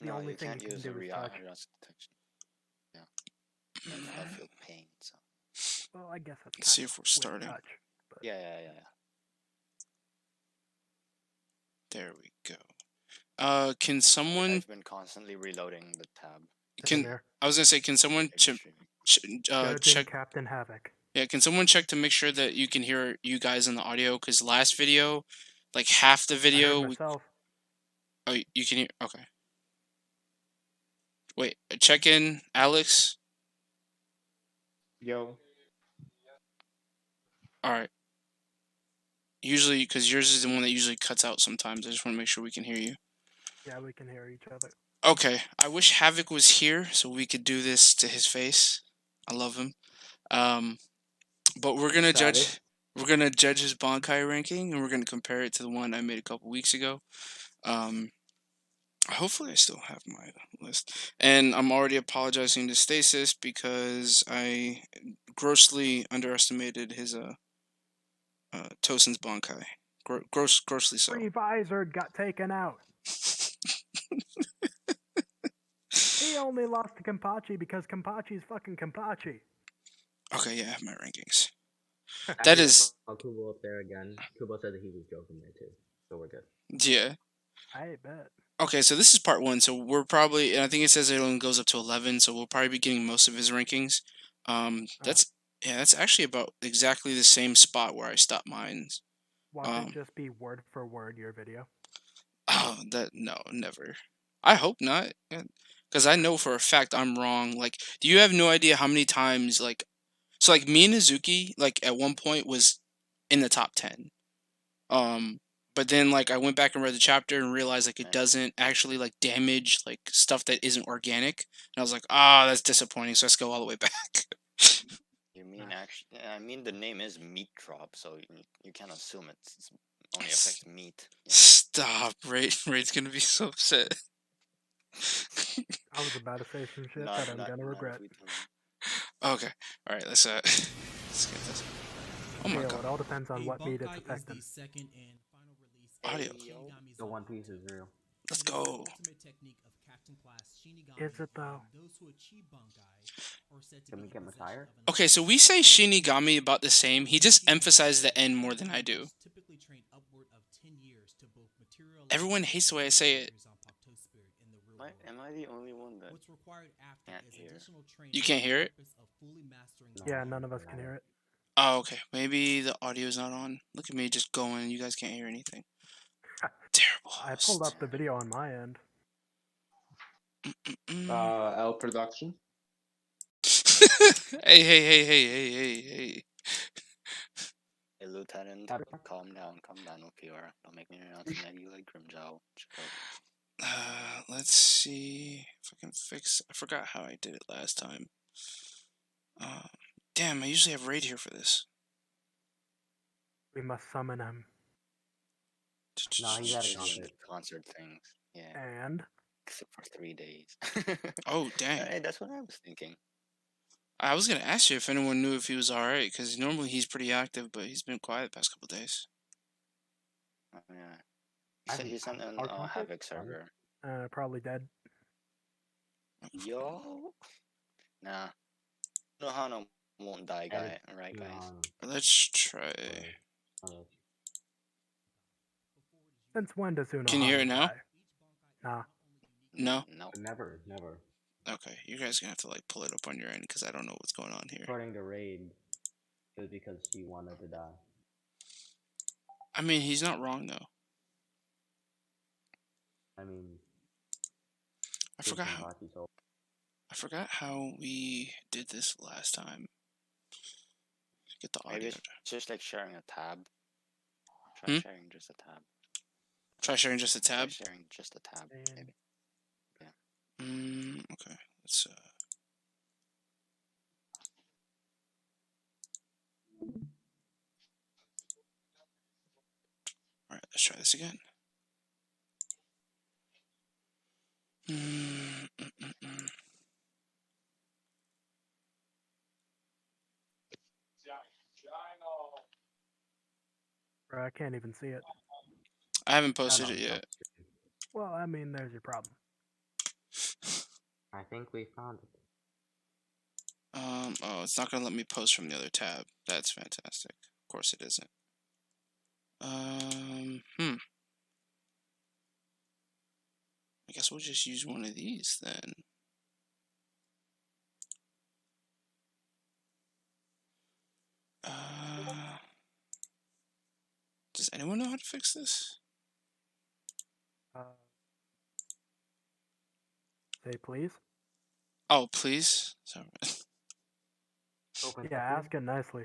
The No, only you thing can't you can use do a is touch. rust detection. Yeah, I'll feel pain. So. Well, I guess that's Let's see if we're with starting. touch. But Yeah. There we go. Can someone I've been constantly reloading the tab. same here. I was gonna say, can someone Judging check? Capt.Havoc. Yeah, can someone check to make sure that you can hear you guys in the audio? Because last video, like half the I heard video, myself. oh, you can hear. Okay. Wait, check in, Alex. Yo. All right. Usually, because yours is the one that usually cuts out sometimes. I just want to make sure we can hear you. Yeah, we can hear each other. Okay. I wish Havoc was here so we could do this to his face. I love him. But we're gonna judge. We're gonna judge his Bankai ranking, and we're gonna compare it to the one I made a couple weeks ago. Hopefully, I still have my list, and I'm already apologizing to Stasis because I grossly underestimated his Tosin's Bankai. Grossly so. Free visor got taken out. He only lost to Kampachi because Kampachi's fucking Kampachi. Okay, yeah, I have my rankings. That is Kubo up there again. Kubo said that he was joking there too, so we're good. Yeah. I bet. Okay, so this is part 1. So we're probably, and I think it says it only goes up to 11. So we'll probably be getting most of his rankings. That's actually about exactly the same spot where I stopped mine. Watch it just be word for word your video. Oh, no, never. I hope not, because I know for a fact I'm wrong. Like, do you have no idea how many times so like me and Izuki at one point was in the top 10. But then I went back and read the chapter and realized it doesn't actually damage stuff that isn't organic. And I was like, that's disappointing. So let's go all the way back. You mean actually? I mean the name is Meat Drop, so you can't assume it only affects meat. Yeah. Stop, Raid's gonna be so upset. I was about to say some shit that I'm gonna regret. Okay, all right, let's get this. Oh my god! It all depends on what meat it's affecting. Audio. The One Piece is real. Let's go. Is it though? Can we get Messiah? Okay, so we say Shinigami about the same. He just emphasized the N more than I do. Everyone hates the way I say it. Am I the only one that can't hear? You can't hear it? Yeah, none of us can hear it. Oh, okay. Maybe the audio's not on. Look at me just going. You guys can't hear anything. Terrible. I pulled up the video on my end. L production. Hey. Hey, Lieutenant, calm down, OPR. Don't make me announce you like Grimjow. Let's see if I can fix. I forgot how I did it last time. Damn, I usually have Raid here for this. We must summon him. No, he got a concert things. Yeah. And? Except for 3 days. Oh, dang. Hey, that's what I was thinking. I was gonna ask you if anyone knew if he was alright, because normally he's pretty active, but he's been quiet the past couple days. Oh, yeah. He said he's on a Havoc server. Probably dead. Yo. Nah. No Hano won't die, guy. Alright, guys. Let's try. Since when does Uno? Can you hear it now? Nah. No? No. Never. Okay, you guys are gonna have to pull it up on your end because I don't know what's going on here. According to Raid, it was because she wanted to die. I mean, he's not wrong though. I mean, I forgot how we did this last time. Get the audio. Maybe it's just like sharing a tab. Try sharing just a tab. Try sharing just a tab? Try sharing just a tab, maybe. Yeah. Okay. Let's Alright, let's try this again. Bro, I can't even see it. I haven't posted it yet. Well, I mean, there's your problem. I think we found it. Oh, it's not gonna let me post from the other tab. That's fantastic. Of course it isn't. I guess we'll just use one of these then. Does anyone know how to fix this? Say please. Oh, please. Sorry. Open Yeah, ask it nicely.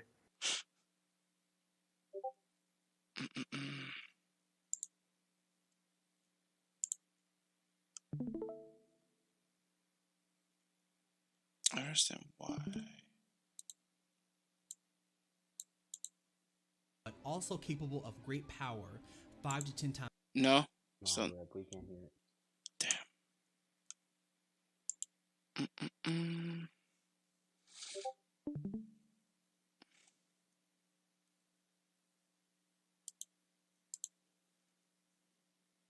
I understand why. But also capable of great power, 5 to 10 times. No. No, So Rip, we can't hear it. damn.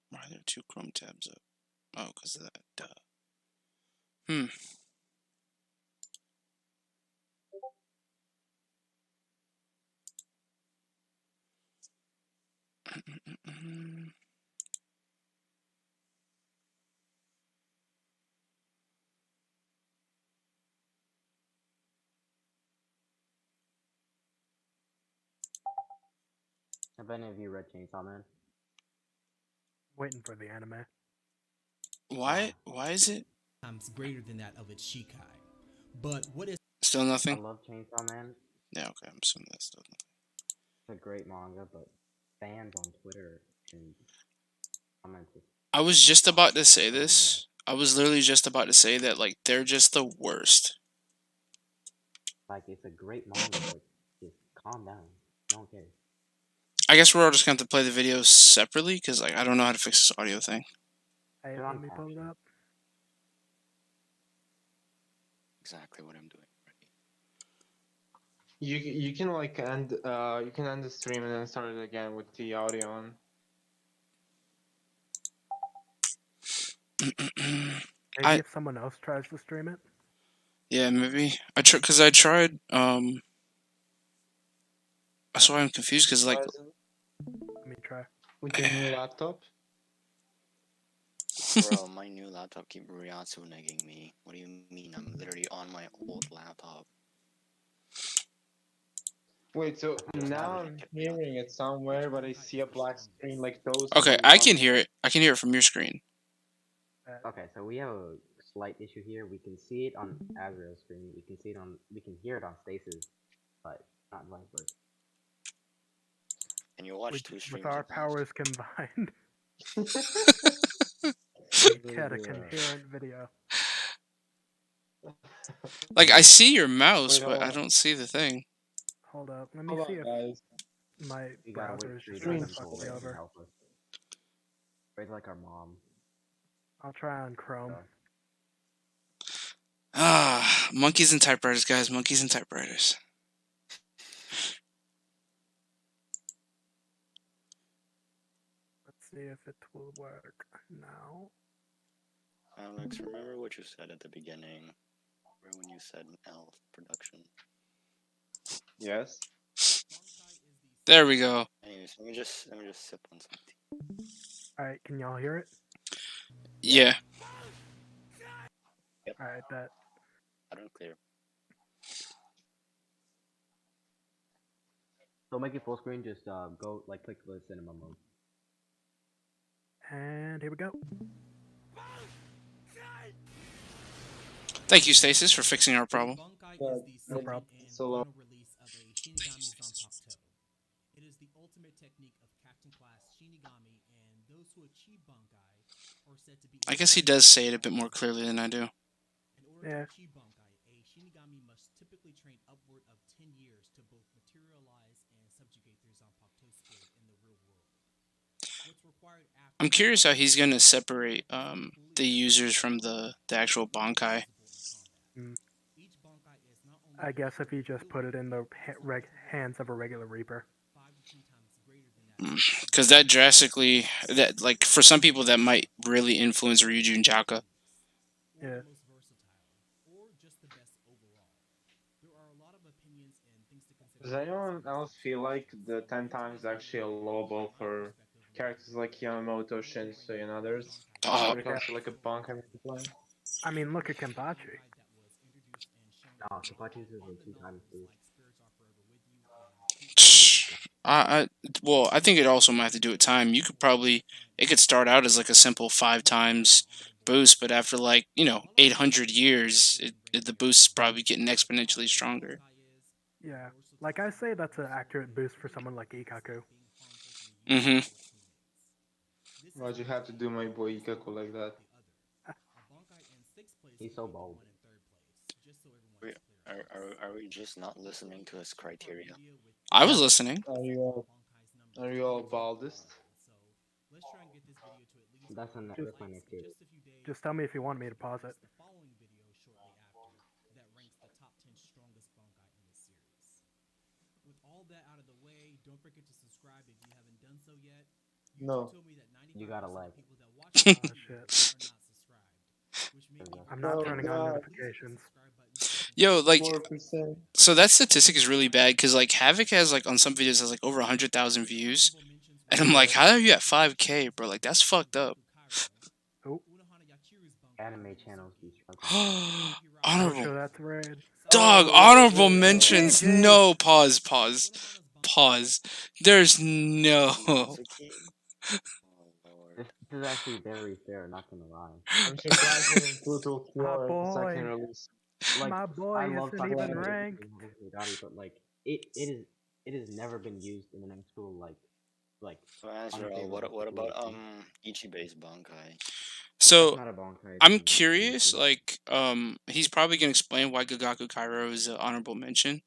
Why are there 2 Chrome tabs up? Oh, because of that. Duh. Have any of you read Chainsaw Man? Waiting for the anime. Why is it Times greater than that of its Shikai. But what is still I nothing? love Chainsaw Man. Yeah, okay, I'm assuming that's still nothing. It's a great manga, but fans on Twitter and comments. I was just about to say this. I was literally just about to say that, like, they're just the worst. Like, it's a great manga, but just calm down. No one cares. I guess we're all just going to have to play the videos separately, because, like, I don't know how to fix this audio thing. Hey, Turn let on me pull it captions. up. Exactly what I'm doing. You can like end you can end the stream and then start it again with the audio on. Maybe if someone else tries to stream it. Yeah, maybe. Because I tried, that's why I'm confused, because, like, Let me try. With your new laptop. Bro, my new laptop keep Ryatsu negging me. What do you mean? I'm literally on my old laptop. Wait, so Just now having I'm it. hearing it somewhere, but I see a black screen like those. okay, I can hear it. I can hear it from your screen. Okay, so we have a slight issue here. We can see it on Azrael's screen. We can hear it on Stace's, but not vice versa. And you watch With, 2 streams with our at once. powers combined, we get a coherent video. Like, I see your mouse, Wait, but hold I on. don't see the thing. Hold up. Let me Hold see on, if guys. my We gotta browser wait is for just you trying to to fuck me Ray over. help us. Ray's like our mom. I'll try on Chrome. Ah, monkeys and typewriters, guys. Monkeys and typewriters. Let's see if it will work now. Alex, remember what you said at the beginning? Remember when you said elf production? Yes. There we go. Anyways, let me just sip on some tea. Alright, can y'all hear it? Yeah. Alright, bet. I don't clear. So make it full screen. Just go click the cinema mode. And here we go. Thank you, Stasis, for fixing our problem. Bunkai Yeah, is the no second problem. and So long. final release of a Shinigami Zanpakuto. It is the ultimate technique of Captain Class Shinigami, and those who achieve Bunkai are said to be. I guess he does say it a bit more clearly than I do. In order Yeah. to achieve Bunkai, a Shinigami must typically train upward of 10 years to both materialize and subjugate their Zanpakuto spirit in the real world. What's required after I'm curious how he's going to separate the users from the actual Bankai. Each Bunkai is not only I guess if you just put it in the hands of a regular Reaper. 5 to 10 times greater than that. Because that drastically, that like for some people that might really influence Ryujin Jaka. or Yeah. the most versatile, or just the best overall? There are a lot of opinions and things to consider. Does anyone else feel like the 10 times is actually a low ball for characters like Yamamoto, Shinsuke, and others? Oh, When it comes to like a Bankai multiplayer? I mean, look at Kenpachi. Oh, Kapachi's is a 2 times boost. I well, I think it also might have to do with time. You could probably it could start out as like a simple 5 times boost, but after like 800 years, the boost is probably getting exponentially stronger. Yeah. Like I say, that's an accurate boost for someone like Ikaku. Mm-hmm. Why'd you have to do my boy Ikaku like that? He's so bold. Are we just not listening to his criteria? I was listening. Are you all baldest? That's my next tier. Just tell me if you want me to pause it. With all that out of the way, don't forget to subscribe if you haven't done so yet. No. Told me that 95% You gotta of like. people that watch this Oh, video shit. are not subscribed, which means I'm not Oh, turning on God. notifications. Yo, like, 4%. so that statistic is really bad because like Havoc has like on some videos has like over 100,000 views, and I'm like, how are you at 5K, bro? Like that's fucked up. Oh, Anime channels be struggling. don't show Honorable that to Raid. dog. Oh, Honorable yeah. mentions. JJ. No, pause. There's no. Suzuki? Oh, Lord. This is actually very fair, not gonna lie. I'm surprised they didn't Pluto Cure the second boy. release. Like, My boy I love isn't talking even about ranked. Bugatti, but like it has never been used in an actual like So Azrael, unfavorable what about situation. Ichibe's Bankai? So That's not a Bankai. I'm curious. Like, he's probably gonna explain why Gagaku Kairo is an honorable mention.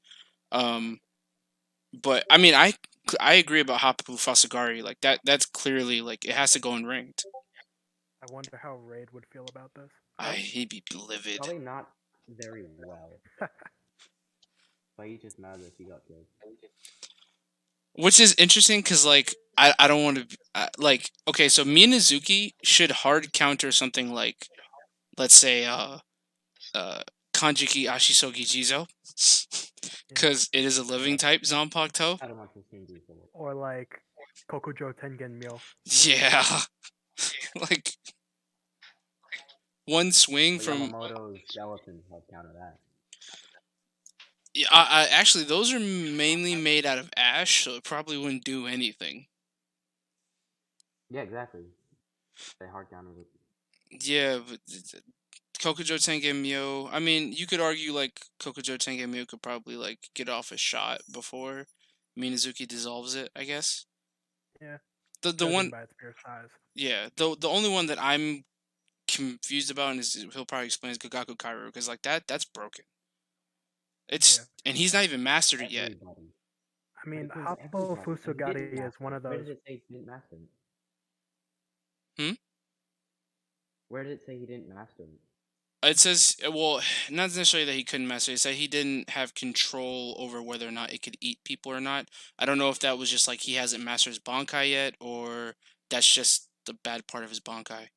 But I mean, I agree about Hapu Fasagari. Like that's clearly like it has to go in ranked. I wonder how Raid would feel about this. He'd be livid. Probably not very well. But he's just mad that he got killed. Which is interesting because like I don't want to like okay, so Minazuki should hard counter something like let's say Kanjiki Ashisogi Jizo because it is a living type Zanpakuto. I don't want to see these. Or like Kokujo Tengen Myo. Yeah, like one swing But from Yamamoto's skeleton help counter that. yeah, I actually those are mainly made out of ash, so it probably wouldn't do anything. Yeah, exactly. They hard counter it. Yeah, but Kokujo Tengen Myo. I mean, you could argue like Kokujo Tengen Myo could probably like get off a shot before Minazuki dissolves it. I guess. Yeah. The Judging one, by its pure size. yeah. The only one that I'm confused about, and is he'll probably explain is Gagaku Kairo because like that's broken. It's and he's not even mastered it yet. Everybody. I mean, Because Happo everybody- he Fusugari didn't is master one it. of Where those. did it say he didn't master it? Hmm? Where did it say he didn't master it? It says well, not necessarily that he couldn't master it. It said he didn't have control over whether or not it could eat people or not. I don't know if that was just like he hasn't mastered his Bankai yet, or that's just the bad part of his Bankai.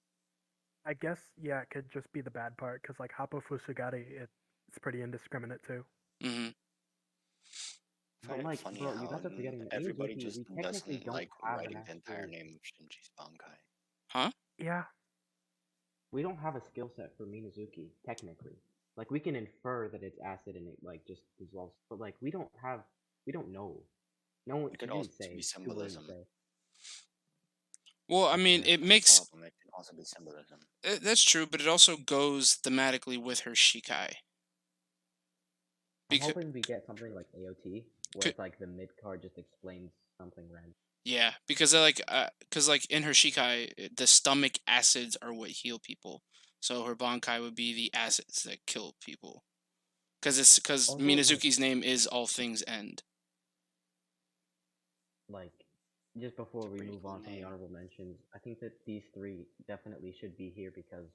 I guess, yeah, it could just be the bad part, because like Happo Fusugari, it's pretty indiscriminate too. Mm-hmm. I But find it like, funny bro, you how guys are forgetting everybody Miyazuki, just we technically doesn't don't like have writing an the entire actual, name of Shinji's Bankai. Huh? Yeah. we don't have a skill set for Minazuki, technically. Like, we can infer that it's acid and it, like, just dissolves, but like, we don't know. No one, It could he also didn't say, be too early to symbolism. say. Well, I mean, Okay. it makes Problem. It can also be symbolism. that's true, but it also goes thematically with her Shikai. I'm Because hoping we get something like AOT, where Could- it's like the mid card just explains something random. yeah, because like in her Shikai, the stomach acids are what heal people. So her Bankai would be the acids that kill people. Because Also, Minazuki's name is All Things End. like, just before we pretty move cool on from the name. honorable mentions, I think that these three definitely should be here because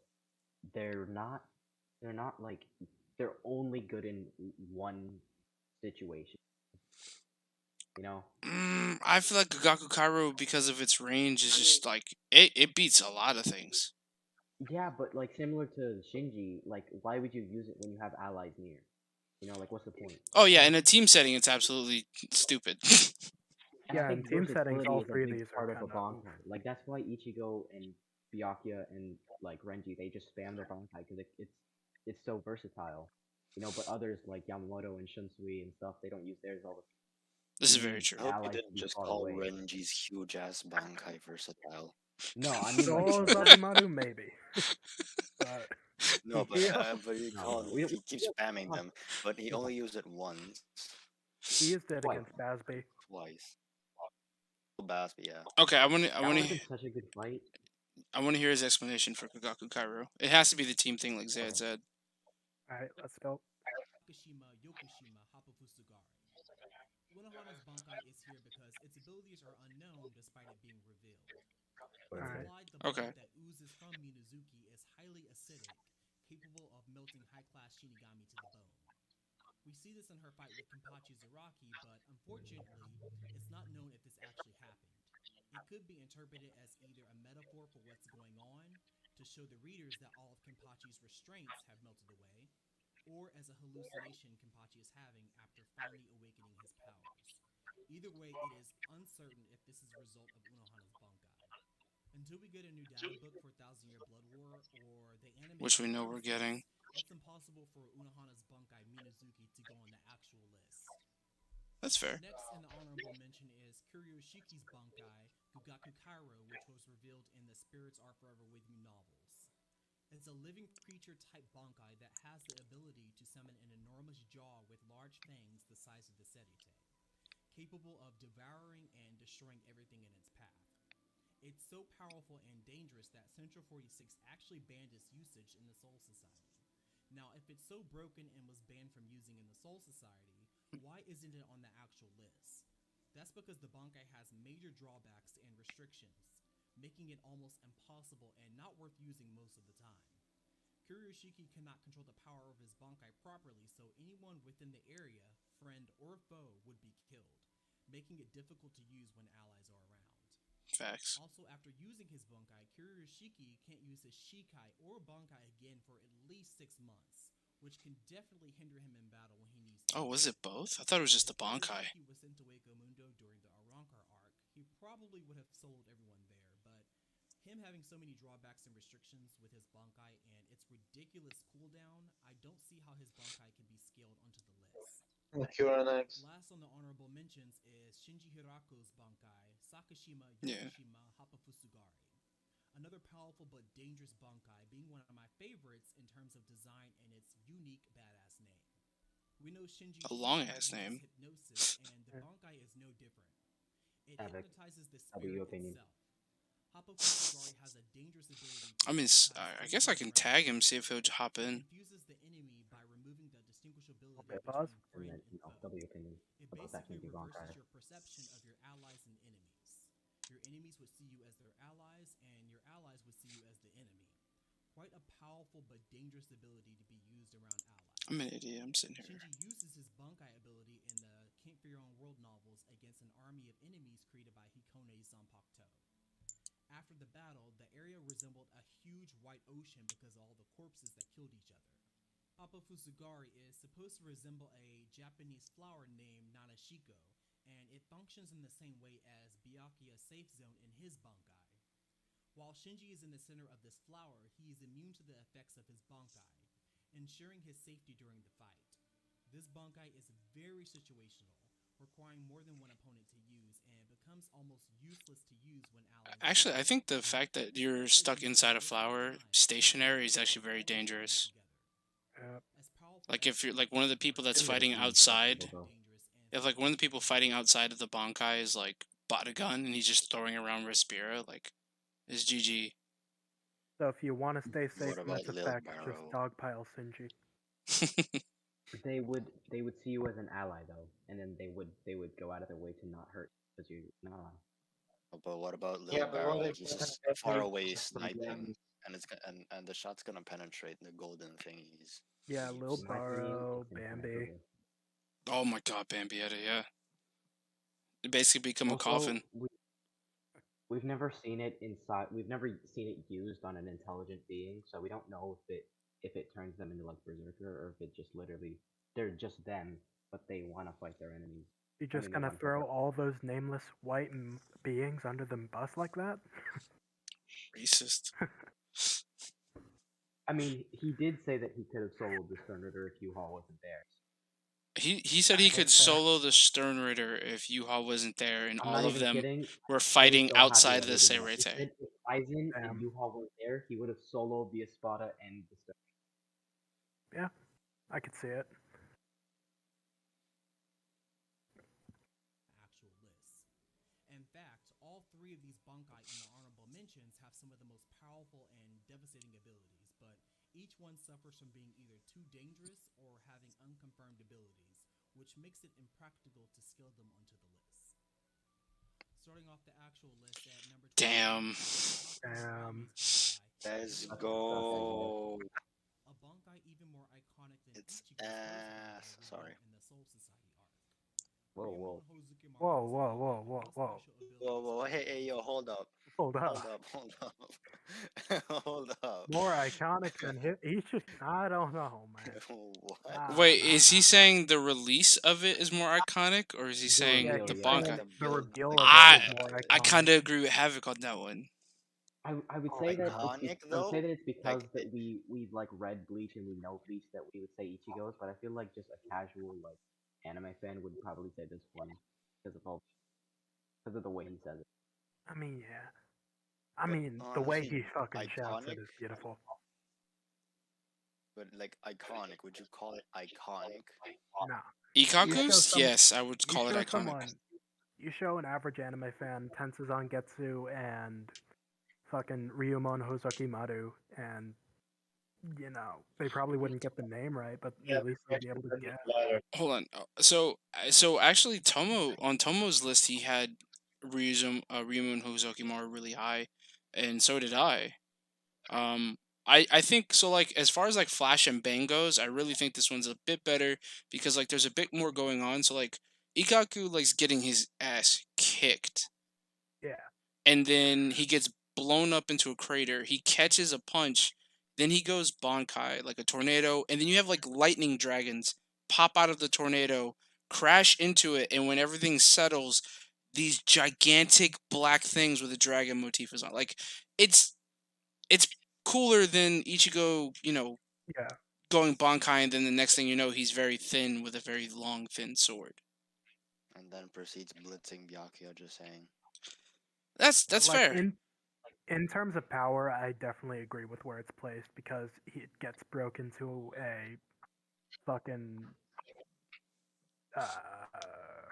they're not like, they're only good in one situation. You know? I feel like Gagaku Kairo, because of its range, is just like it beats a lot of things. Yeah, but like similar to Shinji, like why would you use it when you have allies near? You know, like what's the point? Oh yeah, in a team setting, it's absolutely stupid. And I Yeah, in think team settings, versatility all is a three of big these are part of a kind of oof. Bankai. Like that's why Ichigo and Byakuya and like Renji they just spam their Bankai because it's so versatile. You know, but others like Yamamoto and Shunsui and stuff they don't use theirs all the time. This They is very need I true. hope you allies to didn't be just far call away. Renji's huge ass Bankai versatile. No, I mean like So Zabimaru maybe, but No, but he but you no, call no, him, we he keeps spamming talk them, but he only used it once, he used it twice. against Basby. twice. Basby, yeah. Okay, That would have been such a good fight. I want to hear his explanation for Kagaku Kairo. It has to be the team thing, like Zayad said. All right, let's go. Fukushima, Yokoshima, Hapafusugari. Unohana's Bankai is here because its abilities are unknown despite it being revealed. It's Alright. implied the Okay. blood that oozes from Minazuki is highly acidic, capable of melting high-class Shinigami to the bone. We see this in her fight with Kenpachi Zaraki, but unfortunately, it's not known if this actually happened. It could be interpreted as either a metaphor for what's going on, to show the readers that all of Kenpachi's restraints have melted away, or as a hallucination Kenpachi is having after finally awakening his powers. Either way, it is uncertain if this is a result of Unohana's Bankai. Until we get a new data book for Thousand Year Blood War or they animate Which we more know we're getting. episodes, it's impossible for Unohana's Bankai Minazuki to go on the actual list. That's fair. Next in the honorable mention is Kuryoshiki's Bankai, Gugaku Kairo, which was revealed in the Spirits Are Forever With You novels. It's a living creature type Bankai that has the ability to summon an enormous jaw with large fangs the size of the Serite, capable of devouring and destroying everything in its path. It's so powerful and dangerous that Central 46 actually banned its usage in the Soul Society. Now, if it's so broken and was banned from using in the Soul Society, why isn't it on the actual list? That's because the Bankai has major drawbacks and restrictions, making it almost impossible and not worth using most of the time. Kuryoshiki cannot control the power of his Bankai properly, so anyone within the area, friend or foe, would be killed, making it difficult to use when allies are around. Facts. Also, after using his Bankai, Kuryoshiki can't use his Shikai or Bankai again for at least 6 months, which can definitely hinder him in battle when he needs to. Oh, was it both? I thought it was just the If Bankai. Kuryoshiki was sent to Wako Mundo during the Arrancar arc, he probably would have soloed everyone there, but him having so many drawbacks and restrictions with his Bankai and its ridiculous cooldown, I don't see how his Bankai can be scaled onto the list. Q&X. Last on the honorable mentions is Shinji Hiraku's Bankai, Sakashima, Yeah. Yokoshima, Hapafusugari. Another powerful but dangerous Bankai, being one of my favorites in terms of design and its unique badass name. We know Shinji A long-ass uses name. hypnosis, and the Bankai is no different. It Havoc, hypnotizes the that'll be your spirit opinion. itself. Hapafusugari has a dangerous ability to I mean, hypnotize I guess I anyone can around tag it. him, see if he'll hop It in. confuses the enemy by removing the distinguishability Okay, between pause. And friend then and foe. double your opinion It about that basically Shinji reverses Bankai. your perception of your allies and enemies. Your enemies would see you as their allies, and your allies would see you as the enemy. Quite a powerful but dangerous ability to be used around allies. I'm an idiot. I'm sitting here. Shinji uses his Bankai ability in the Can't For Your Own World novels against an army of enemies created by Hikone Zanpakuto. After the battle, the area resembled a huge white ocean because of all the corpses that killed each other. Hapafusugari is supposed to resemble a Japanese flower named Nanashiko, and it functions in the same way as Byakuya's safe zone in his Bankai. While Shinji is in the center of this flower, he is immune to the effects of his Bankai, ensuring his safety during the fight. This Bankai is very situational, requiring more than one opponent to use, and becomes almost useless to use when allies. Actually, I think the fact that you're stuck inside a flower stationary is actually very dangerous. Like if you're like one of the people that's fighting outside, if like one of the people fighting outside of the Bankai is like bought a gun and he's just throwing around Respira, like is GG. So if you want to stay safe What from its about Lil effects, Barrow? just dogpile Shinji. They would see you as an ally though, and then they would go out of their way to not hurt because you're an ally. But what about Lil Yeah, but Barrow? what if He's you just have far like away just sniping, and it's and the shot's gonna penetrate the golden thingies. Yeah, Lil In my opinion, Barrow, it's Bambi. impenetrable. Oh my god, Bambietta, yeah. It basically become a Also, coffin. we've never seen it inside. We've never seen it used on an intelligent being, so we don't know if it turns them into like berserker or if it just literally they're just them, but they want to fight their enemies. You I just mean, they gonna want to. throw all those nameless white beings under the bus like that? Racist. I mean, he did say that he could have soloed the Sternritter if U-Haul wasn't there. He said he could That's fair. solo the Stern Ritter if Yuha wasn't there, and I'm all not of even them kidding. were I was fighting so happy outside that the he did that. He Seirete. said if Aizen and Damn. U-Haul weren't there, he would have soloed the Espada and the Stern. Yeah, I could see it. Actual lists. In fact, all three of these Bankai in the honorable mentions have some of the most powerful and devastating abilities, but each one suffers from being either too dangerous or having unconfirmed abilities, which makes it impractical to scale them onto the list. Starting off the actual list at number 20. Damn. Let's That's go. A Bankai even more iconic than It's Ichigo's ass. first Sorry. in the Soul Society arc. Whoa, Ryomon whoa. Whoa, Hozukimaru's whoa, whoa, Bankai whoa, no whoa. special Whoa, abilities whoa, are hey, hey, yo, hold up. Hold up. Hold up, hold up. Hold up. More iconic than he's just I don't know, man. What? Wait, Nah, is he nah. saying the release of it is more iconic, or is he The saying Yeah, reveal, the he's yeah. saying Bankai? The the build, reveal the of it I is more I iconic. kind of agree with Havoc on that one. I would say that iconic I would say though. that it's because Like, that we like read Bleach and we know Bleach that we would say Ichigo's, but I feel like just a casual like anime fan would probably say this one because of the way he says it. I mean, yeah. I but mean, the way honestly, he fucking shouts iconic. it is beautiful. But like iconic, would you call it iconic? Nah. Ikaku's? Yes, I would You call it show iconic. someone, you show an average anime fan Tensuzan Getsu and fucking Ryumon Hozokimaru, and they probably wouldn't get the name right, but at least they'd be able to guess. Hold on. So actually, Tomo's list, he had Ryumun Hozokimaru really high, and so did I. Um, I think so. Like as far as like Flash and Bang goes, I really think this one's a bit better because like there's a bit more going on. So like Ikaku like's getting his ass kicked, Yeah. and then he gets blown up into a crater. He catches a punch, then he goes Bankai like a tornado, and then you have like lightning dragons pop out of the tornado, crash into it, and when everything settles, these gigantic black things with a dragon motif is on. Like it's it's cooler than Ichigo, Yeah. going Bankai, and then the next thing you know, he's very thin with a very long, thin sword. And then proceeds blitzing Byakuya, just saying. That's Like fair. in terms of power, I definitely agree with where it's placed because it gets broken to a fucking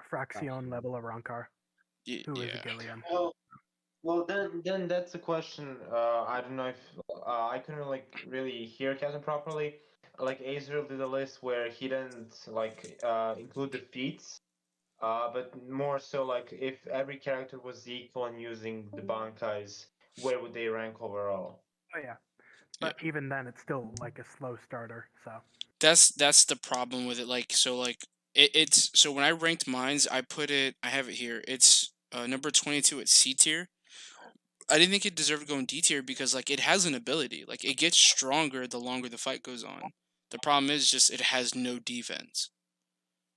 fraction level of Rankar, who is a Yeah. Gillian. Well, then that's a question. I don't know if I couldn't like really hear Captain properly. Like Azrael did a list where he didn't like include the feats, but more so like if every character was equal and using the Bankais, where would they rank overall? Oh yeah, Yeah. but even then, it's still like a slow starter. So That's the problem with it. Like so, like it's so when I ranked mines, I have it here. It's number 22 at C tier. I didn't think it deserved to go in D tier because like it has an ability. Like it gets stronger the longer the fight goes on. The problem is just it has no defense.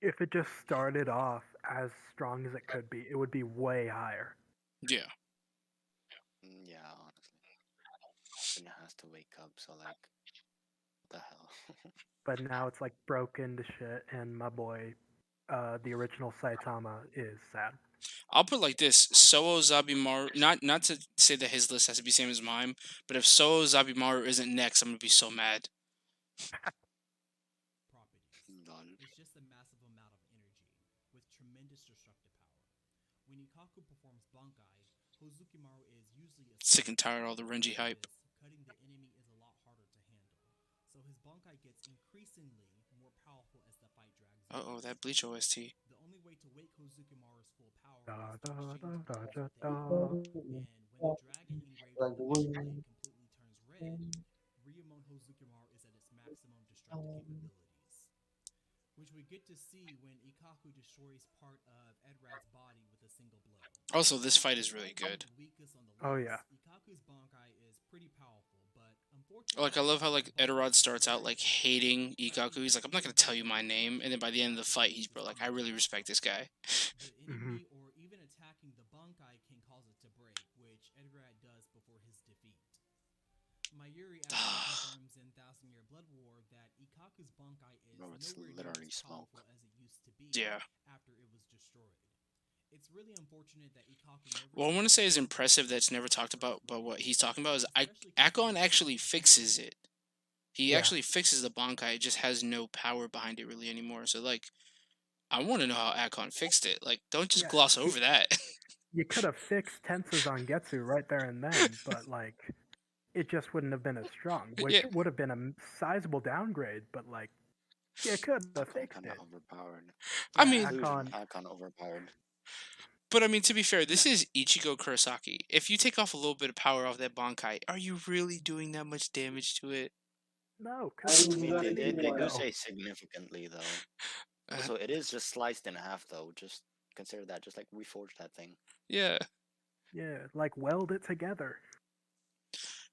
if it just started off as strong as it could be, it would be way higher. Yeah. Yeah, honestly. Then it has to wake up, so like, what the hell? But now it's like broken to shit, and my boy, the original Saitama, is sad. I'll put it like this: Soo Zabimaru. Not to say that his list has to be same as mine, but if Soo Zabimaru isn't next, I'm gonna be so mad. properties. Done. It's just a massive amount of energy, with tremendous destructive power. When Ikaku performs Bankai, Hozukimaru is usually a Sick and tired of all the Renji hype. cutting the enemy is a lot harder to handle, so his Bankai gets increasingly more powerful as the fight drags on. Oh, that Bleach OST. The only way to wake Hozukimaru's full power Da, is to da, exchange da, blows da, with da, him. da. And when the dragon engraved on the back blade completely turns red, Ryumon Hozukimaru is at its maximum destructive capabilities. which we get to see when Ikaku destroys part of Edrad's body with a single blow. Also, this fight is really good. The weakest on the Oh, list, yeah. Ikaku's Bankai is pretty powerful, but unfortunately, Like, I love how, like, Eterod starts out, like, hating Ikaku. He's like, I'm not gonna tell you my name. And then by the end of the fight, he's like, I really respect this guy. the enemy or even attacking the Bankai can cause it to break, which Edrad does before his defeat. Mayuri actually confirms in Thousand Year Blood War that Ikaku's Bankai is Bro, it's nowhere near literally as smoke. powerful as it used to be Yeah. after it was destroyed. It's really unfortunate that Ikaku never What I want to say is impressive that's never talked about, but what he's talking about is Akon actually fixes it. He Yeah. actually fixes the Bankai. It just has no power behind it really anymore. So, like, I want to know how Akon fixed it. Like, don't just Yeah. gloss over that. You could have fixed Tensa's Zangetsu right there and then, but like, it just wouldn't have been as strong, which Yeah. would have been a sizable downgrade. But like, you could have Akon fixed kind it. of overpowered. I Yeah, mean, Akon. Akon overpowered. but I mean, to be fair, this is Ichigo Kurosaki. If you take off a little bit of power off that Bankai, are you really doing that much damage to it? No, I because mean, they do go. say significantly though. Also, it is just sliced in half though. Just consider that. Just like we forged that thing. Yeah. Yeah, like weld it together.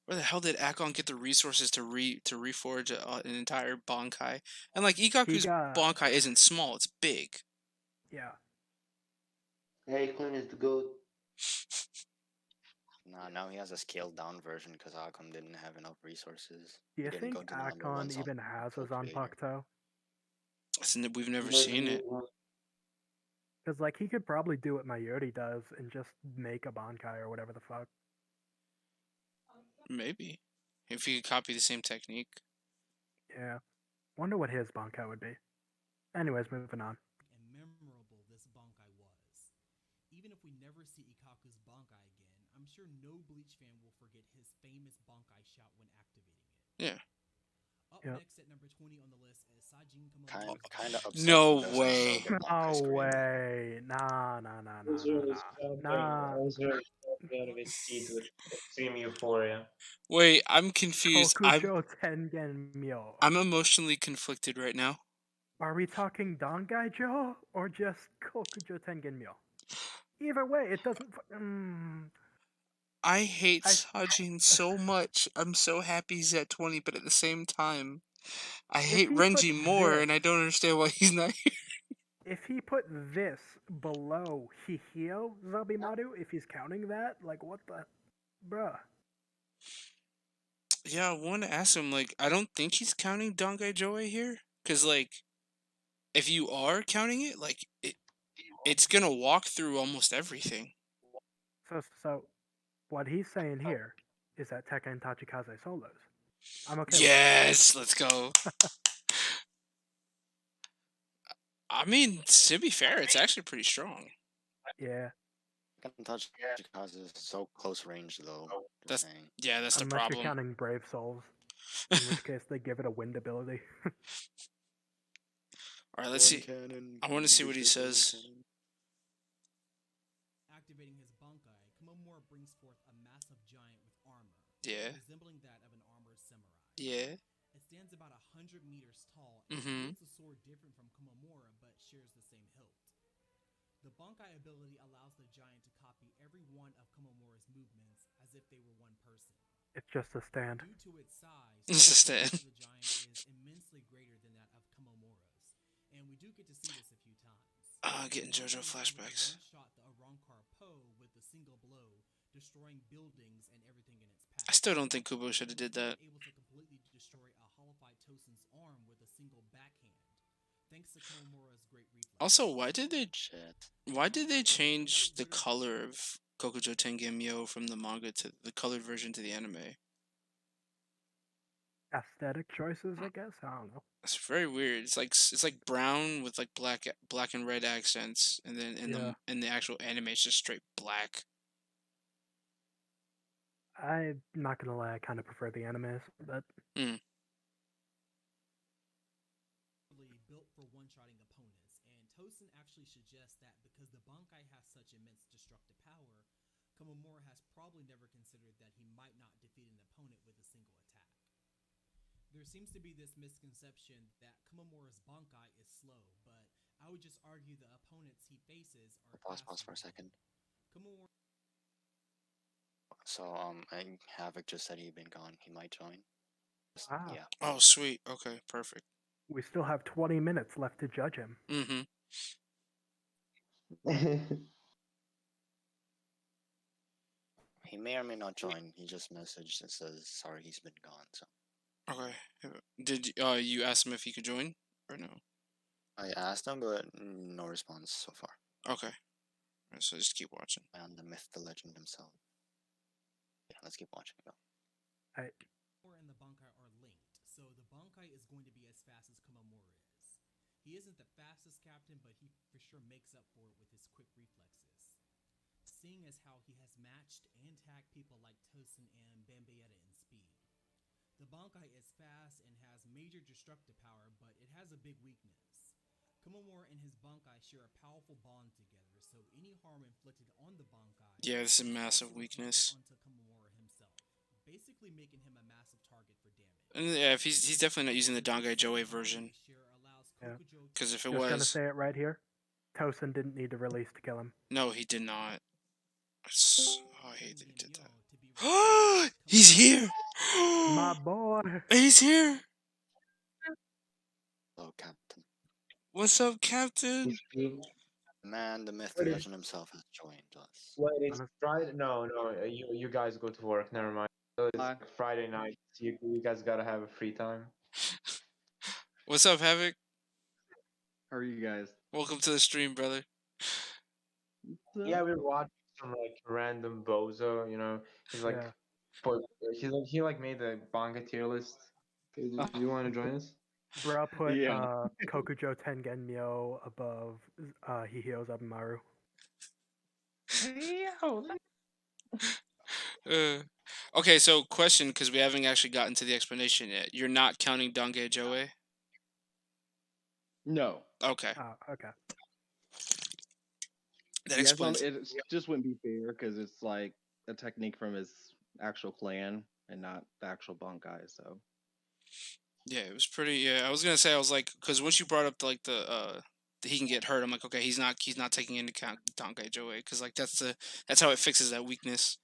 Where the hell did Akon get the resources to reforge an entire Bankai? And like Ikaku's Bankai isn't small; it's big. Yeah. Hey, Clint is the goat. Nah, now he has a scaled down version because Akon didn't have enough resources. Do you He didn't think go to the level Akon 1 even has a Soul Creator. Zanpakuto? We've never seen it. Because like he could probably do what Mayuri does and just make a Bankai or whatever the fuck. Maybe. If you could copy the same technique. Yeah. Wonder what his Bankai would be. Anyways, moving on. And memorable this Bankai was. Even if we never see Ikaku's Bankai again, I'm sure no Bleach fan will forget his famous Bankai shout when activating it. Yeah. Up Yep. next at number 20 on the list is Sajin Kumamoto's Kind of upset. No he doesn't way. show the No Bankai screen. way. Nah. That was very out of his seat with extreme euphoria. Wait, I'm confused. Kokujo Tengen Myo. I'm emotionally conflicted right now. Are we talking Dangaijo or just Kokujo Tengen Myo? Either way, it doesn't. I hate Sajin so much. I'm so happy he's at 20, but at the same time, I hate he Renji put more, this- and I don't understand why he's not here. If he put this below Hihio Zabimaru, if he's counting that, like what the, bruh? Yeah, I want to ask him, like, I don't think he's counting Dangai Joe here. Because, like, if you are counting it, like, it's going to walk through almost everything. So, what he's saying here is that Tekka and Tachikaze solos. I'm okay. Yes, let's go. I mean, to be fair, it's actually pretty strong. Yeah. Can touch because it's so close range though. That's saying. yeah, that's the Unless problem. you're counting Brave Souls, in which case they give it a wind ability. All right, let's see. I want to see what he says. Activating his Bankai, Kumamura brings forth a massive giant with armor, Yeah. resembling that of an armored samurai. Yeah. It stands about 100 meters tall and wields a sword different from Kumamura but shares the same hilt. The Bankai ability allows the giant to copy every one of Kumamura's movements as if they were one person. It's just a stand. Due to its size, It's a the stand. size of the giant is immensely greater than that of Kumamura's, and we do get to see this a few times. Getting JoJo flashbacks. One-shot the Arrancar Po with a single blow, destroying buildings and everything in its path. I still don't think Kubo should have did that. Able to completely destroy a Holophyte Tosen's arm with a single backhand, thanks to Komamura's great reflex. Also, why did they change the color of Kokujo Tengen Myo from the manga to the colored version to the anime? Aesthetic choices, I guess. I don't know. It's very weird. It's like brown with like black and red accents, and then in the actual anime it's just straight black. I'm not gonna lie, I kind of prefer the animes, but built for one-shotting opponents, and Tosen actually suggests that because the Bankai has such immense destructive power, Komamura has probably never considered that he might not defeat an opponent with a single attack. there seems to be this misconception that Komamura's Bankai is slow, but I would just argue the opponents he faces are Pause faster for a than second. him. Komamura So I think Havoc just said he'd been gone. He might join. Ah. Yeah. Oh, sweet. Okay, perfect. We still have 20 minutes left to judge him. Mm-hmm. He may or may not join. He just messaged and says sorry he's been gone. So Okay. Did you ask him if he could join or no? I asked him, but no response so far. Okay. Alright, so just keep watching. And the myth, the legend himself. Yeah, let's keep watching. Go. and the Bankai are linked, so the Bankai is going to be as fast as Komamura is. He isn't the fastest captain, but he for sure makes up for it with his quick reflexes. Seeing as how he has matched and tagged people like Tosin and Bambayetta in speed. The Bankai is fast and has major destructive power, but it has a big weakness. Komamura and his Bankai share a powerful bond together, so any harm inflicted on the Bankai Yeah, this is a is massive also weakness. inflicted onto Komamura himself, basically making him a massive target for damage. And yeah, if he's definitely not using the Dangai Joe version. Yeah. Because if it Just gonna was, say it right here. Tosin didn't need to release to kill him. no, he did not. Oh, I hate that he did that. He's here. My boy. He's here. Hello, Captain. What's up, Captain? The man, the myth, the What is- legend himself has joined us. Wait, it's Friday? No, you guys go to work. Never mind. So it's Friday night. You guys gotta have a free time. What's up, Havoc? How are you guys? Welcome to the stream, brother. Yeah, we're watching some like random bozo. You know, he's like, Yeah. he like made a manga tier list. Do you want to join us? Bro put Yeah. Kokujo Tengenmyo above Hihio Zabumaru. Okay, so question, because we haven't actually gotten to the explanation yet. You're not counting Dangai Joe? No. Okay, Oh, okay. that Yeah, explains. it just wouldn't be fair because it's like a technique from his actual clan and not the actual Bankai. So Yeah, it was pretty. Yeah, I was gonna say, I was like, because once you brought up like the he can get hurt, I'm like, okay, he's not taking into account Dangai Joe, because like that's how it fixes that weakness.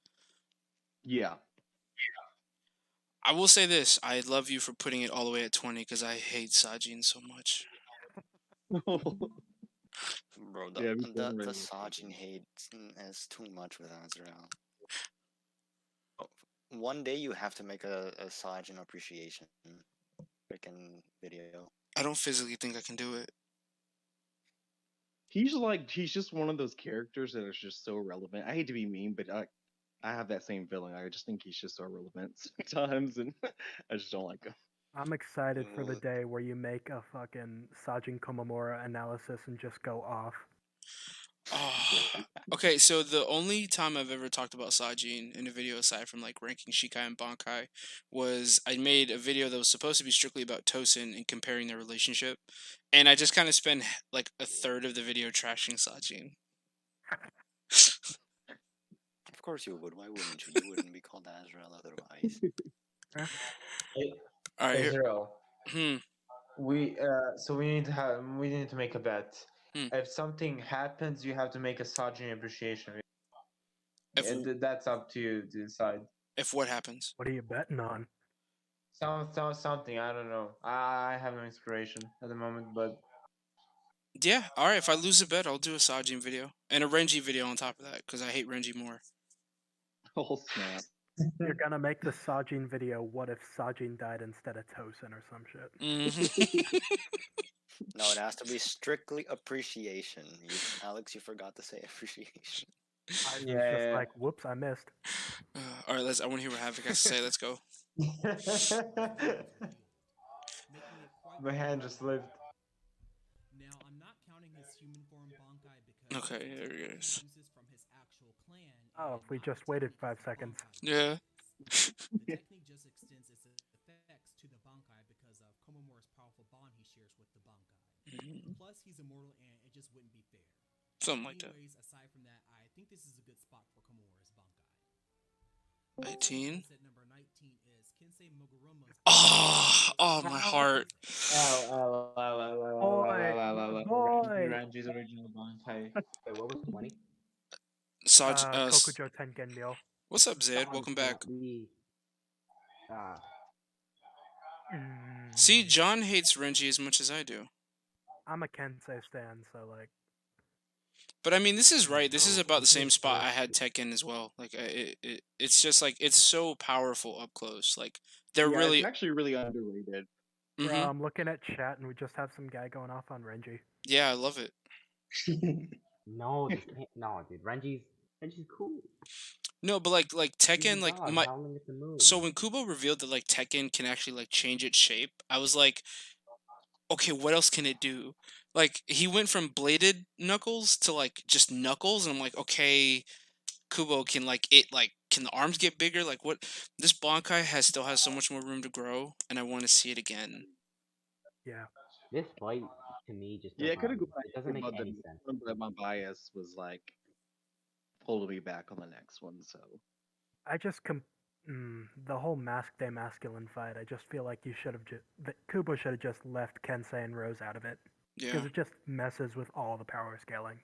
yeah. I will say this: I love you for putting it all the way at 20, because I hate Sajin so much. Bro, Yeah, we the can really Sajin hate is too much with Azrael. Oh, one day you have to make a Sajin appreciation freaking video. I don't physically think I can do it. He's just one of those characters that is just so relevant. I hate to be mean, but I have that same feeling. I just think he's just so relevant sometimes, and I just don't like him. I'm excited for the Mm. day where you make a fucking Sajin Komamura analysis and just go off. Oh. Okay, so the only time I've ever talked about Sajin in a video aside from like ranking Shikai and Bankai was I made a video that was supposed to be strictly about Tosin and comparing their relationship, and I just kind of spent like a third of the video trashing Sajin. Of course you would. Why wouldn't you? You wouldn't be called Azrael otherwise. All right, here. Israel. Hmm. So we need to make a bet. Hmm. If something happens, you have to make a Sajin appreciation. If That's up to you to decide. if what happens? What are you betting on? Something, I don't know. I have no inspiration at the moment, but Yeah, all right. If I lose a bet, I'll do a Sajin video and a Renji video on top of that because I hate Renji more. Oh snap! You're gonna make the Sajin video. What if Sajin died instead of Tosin or some shit? Mhm. No, it has to be strictly appreciation. Alex, you forgot to say appreciation. I was Yeah. just like, whoops, I missed. All right, I want to hear what Havoc has to say. Let's go. My hand just slipped. Now, I'm not counting his human form Bankai because Okay, here it he is. uses from his actual clan. Oh, and if we not just the waited technique 5 from seconds. Bankai. Yeah. The technique just extends its effects to the Bankai because of Komamura's powerful bond he shares with the Bankai. Mhm. Plus, he's immortal and it just wouldn't be fair. Something like that. Anyways, aside from that, I think this is a good spot for Komamura's Bankai. 19. At number 19 is Kinsei Moguruma's Oh, my heart. Boy. Ranji's original Bankai. Wait, what was 20? Saj, Kokujo Tengen Meal. what's up, Zed? Welcome Yeah, back. See, Mm, John hates Renji as much as I do. I'm a Kensei stan, so like. But I mean, this is right. This is No, about the this same is spot I first. had Tekken as well. Like, it's just like it's so powerful up close. Like, they're Yeah, really. it's actually really underrated. Mhm. Bro, I'm looking at chat and we just have some guy going off on Renji. Yeah, I love it. No, this can't. No, dude. Renji's cool. No, but like He's a Tekken, like god my. howling at the moon. So when Kubo revealed that like Tekken can actually like change its shape, I was like, okay, what else can it do? Like he went from bladed knuckles to like just knuckles, and I'm like, okay, Kubo can like it like can the arms get bigger? Like what? This Bankai still has so much more room to grow, and I want to see it again. Yeah. This fight to me just Yeah, it could have doesn't. gone It doesn't make about the any next sense. one, but my bias was like pulling me back on the next one. So I just the whole Mask Day masculine fight. I just feel like you should have Kubo should have just left Kensei and Rose out of it because Yeah. it just messes with all the power scaling.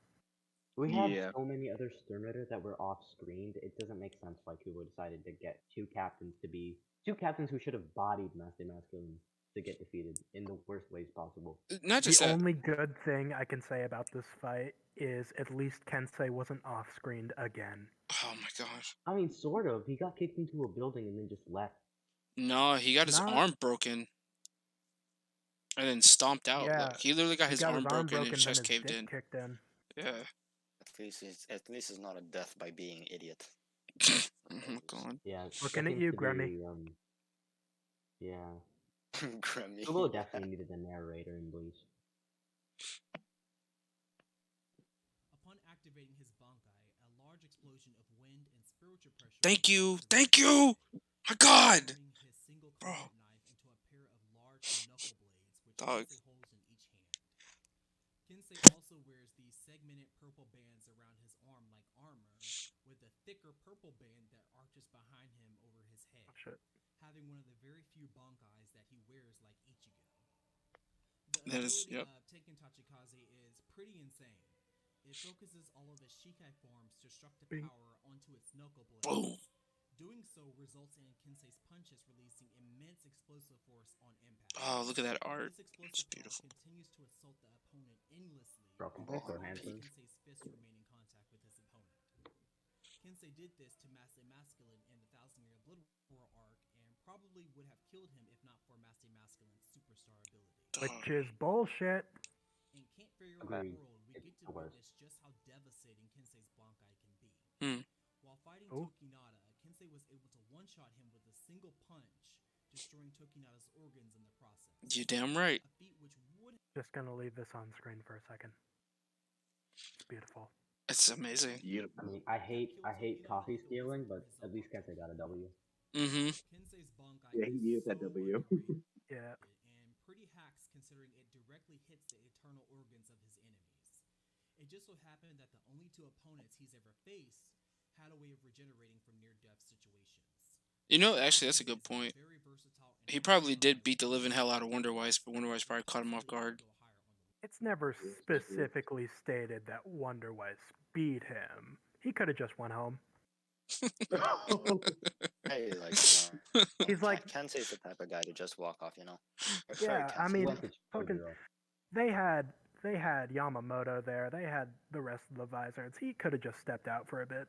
We have Yeah. so many other Sternritter that were off-screened. It doesn't make sense why Kubo decided to get two captains who should have bodied Master Masculine to get defeated in the worst ways possible. Not just The that. only good thing I can say about this fight is at least Kensei wasn't off-screened again. Oh my gosh. I mean, sort of. He got kicked into a building and then just left. No, he got his Not- arm broken. And then stomped out. Yeah, Like, he literally got He his got arm his arm broken and his then chest his caved dick in. kicked in. Yeah. At least it's not a death by being idiot. Oh my god. Yeah. Looking that at seems you, to Grammy. be, yeah. Grammy. Kubo definitely needed a narrator in Bleach. Upon activating his Bankai, a large explosion of wind and spiritual pressure. Thank you. erupted Thank within you. him, My god. turning his single Bro. combat knife into a pair of large knuckle blades, which Dog. Kinsei holds in each hand. Kinsei also wears these segmented purple bands around his arm like armor, with a thicker purple band that arches behind him over his head, Oh, shit. having one of the very few Bankais that he wears like Ichigo. The That is- ability yep. of Tenkin Tachikaze is pretty insane. It focuses all of his Shikai form's destructive Bing. power onto its knuckle blades. Boom. Doing so results in Kensei's punches releasing immense explosive force on impact. Oh, look at that art. This explosive It's power beautiful. continues to assault the opponent endlessly, Broken while Pixel only Handsome. Kensei's fists remain in contact with his opponent. Kensei did this to Master Masculine in the Thousand Year Blood War arc, and probably would have killed him if not for Master Masculine's superstar ability. Which is bullshit. In Can't Fairy Land Agreed. World, we get to the worst. witness just how devastating Kensei's Bankai can be. Hmm. While fighting Oh. Tokinata, Kensei was able to one-shot him with a single punch, destroying Tokinata's organs in the process. You damn right. A feat which would Just gonna leave this on screen for a second. It's beautiful. It's amazing. I mean, I hate coffee stealing, but at least Kensei got a W. Mm-hmm. Kensei's Bankai Yeah, he is needed that so W. underrated Yeah. and pretty hacks considering it directly hits the eternal organs of his enemies. It just so happened that the only two opponents he's ever faced had a way of regenerating from near-death situations. You know, actually, that's a good Kensei is point. very versatile and He probably versatile did beat the living hell out of Wonderwise, but Wonderwise probably caught him off guard. Go higher on the It's never specifically stated that Wonderwise beat him. He could have just went home. Hey, like, He's like, Kensei's the type of guy to just walk off, you know. yeah, I mean, Went to fucking, Chojuro. they had Yamamoto there. They had the rest of the Visors. He could have just stepped out for a bit.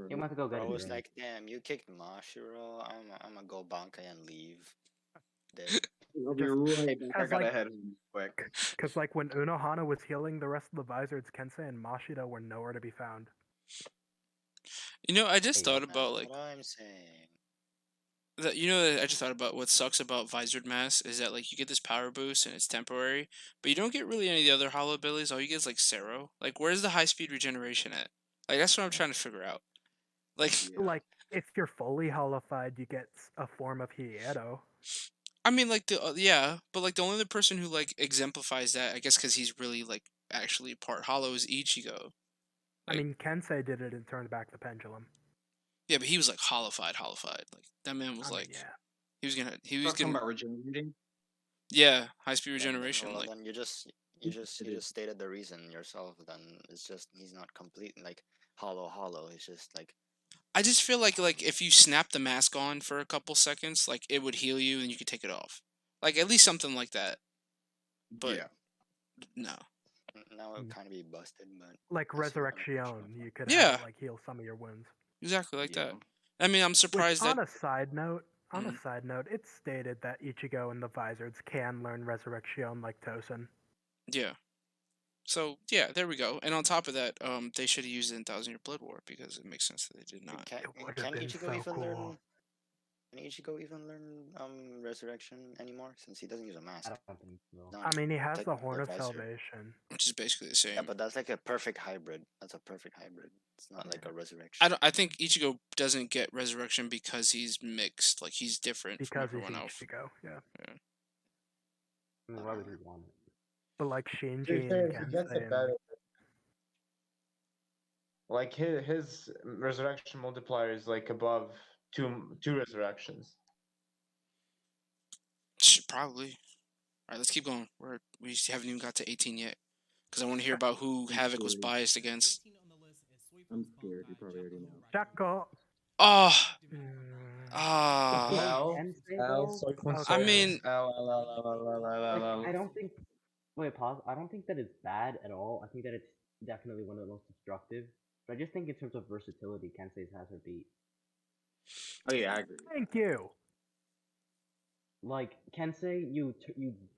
He went to go get I a was drink. like, damn, you kicked Mashiro. I'm gonna go Bankai and leave. Dead. I'll be right back. I Has, gotta like- head home quick. Because, like, when Unohana was healing the rest of the Visors, Kensei and Mashida were nowhere to be found. You know, I just Hey, thought That's about like what I'm saying. that. You know, I just thought about what sucks about Visored Mass is that like you get this power boost and it's temporary, but you don't get really any of the other hollow abilities. All you get is like Sero. Like, where's the high speed regeneration at? Like, that's what I'm trying to figure out. Like, Yeah. Like, if you're fully hollified, you get a form of Hiedo. I mean, like yeah, but like the only other person who like exemplifies that, I guess, because he's really like actually part hollow is Ichigo. I mean, Kensei did it and turned back the pendulum. Yeah, but he was like hollified. Like that man was I mean, like yeah. He was Talking gonna about regenerating. yeah, high speed regeneration. Well, Like then you just It stated the reason yourself. Then it's just he's not complete like hollow. It's just like I just feel like if you snap the mask on for a couple seconds, like it would heal you and you could take it off. Like at least something like that. But yeah. no. now it would Mm. kind of be busted, but Like that's what I'm pretty sure. Resurrection, you could Yeah. have it like heal some of your wounds. Exactly like Yeah. that. I mean, I'm Which, surprised that on a side note, Mhm. it's stated that Ichigo and the Vizards can learn Resurrection like Tosin. yeah. So yeah, there we go. And on top of that, they should have used it in Thousand Year Blood War because it makes sense that they did not. It would have Can been Ichigo so even cool. learn? Can Ichigo even learn resurrection anymore since he doesn't use a mask? I don't think so. Not I mean, he has the technically Horn a of visor. Salvation. Which is basically the Yeah, same. but that's like a perfect hybrid. That's a perfect hybrid. It's not like Yeah. a resurrection. I think Ichigo doesn't get resurrection because he's mixed. Like he's different Because from he's everyone else. Ichigo, yeah. I mean, why would he want it? But like To be Shinji fair, and he gets Kensei it and better. Like his resurrection multiplier is like above two resurrections. Probably. All right, let's keep going. We haven't even got to 18 yet because I want to hear about who I'm Havoc was scared. biased against. 18 on the list is I'm Suifon's scared. You Bankai, probably already know. Shako. Oh, Kensei, though? I mean, Like, I don't think. Wait, pause. I don't think that it's bad at all. I think that it's definitely one of the most destructive. But I just think in terms of versatility, Kensei's has her beat. Oh yeah, I agree. Thank you. Like Kensei, you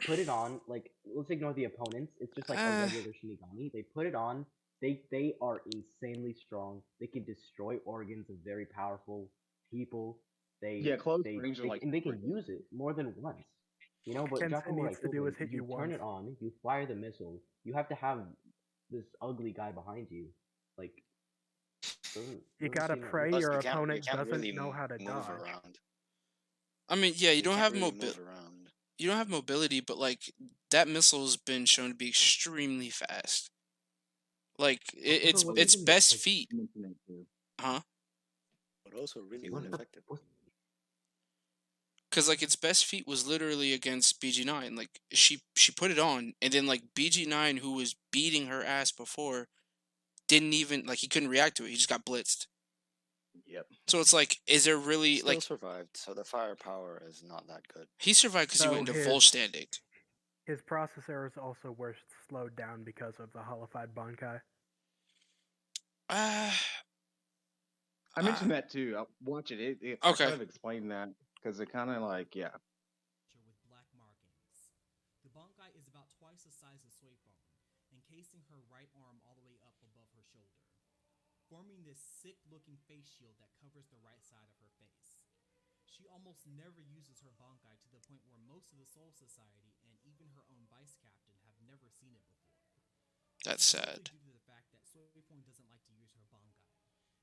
put it on. Like, let's ignore the opponents. It's just like a regular Shinigami. They put it on. They are insanely strong. They can destroy organs of very powerful people. Yeah, close range are like and they can freaking- use it more than once. You know, but Kensei Jaco needs to do is hit you you turn once. it on, you fire the missile. You have to have this ugly guy behind you. Like, You gotta seem like- pray Plus, your you can't opponent doesn't really know how to move dodge. around. I mean, yeah, you don't can't have really mobility. move around. You don't have mobility, but like that missile's been shown to be extremely fast. Like it's what its even, best like- feat, Infinite, too. huh? But also really what- ineffective. Because like its best feat was literally against BG9. Like she put it on, and then like BG9, who was beating her ass before, didn't even like he couldn't react to it. He just got blitzed. Yep. So it's like, is there really Still like survived, so the firepower is not that good. he survived because he So went into his- Volständig. His processors also were slowed down because of the Holified Bankai. Uh, I mentioned that too. I'll watch it. It Okay. kind of explained that because it kind of like yeah. with black markings. The Bankai is about twice the size of Suifon, encasing her right arm all the way up above her shoulder, forming this sick-looking face shield that covers the right side of her face. She almost never uses her Bankai to the point where most of the Soul Society and even her own vice captain have never seen it before. That's This is sad. mostly due to the fact that Suifon doesn't like to use her Bankai.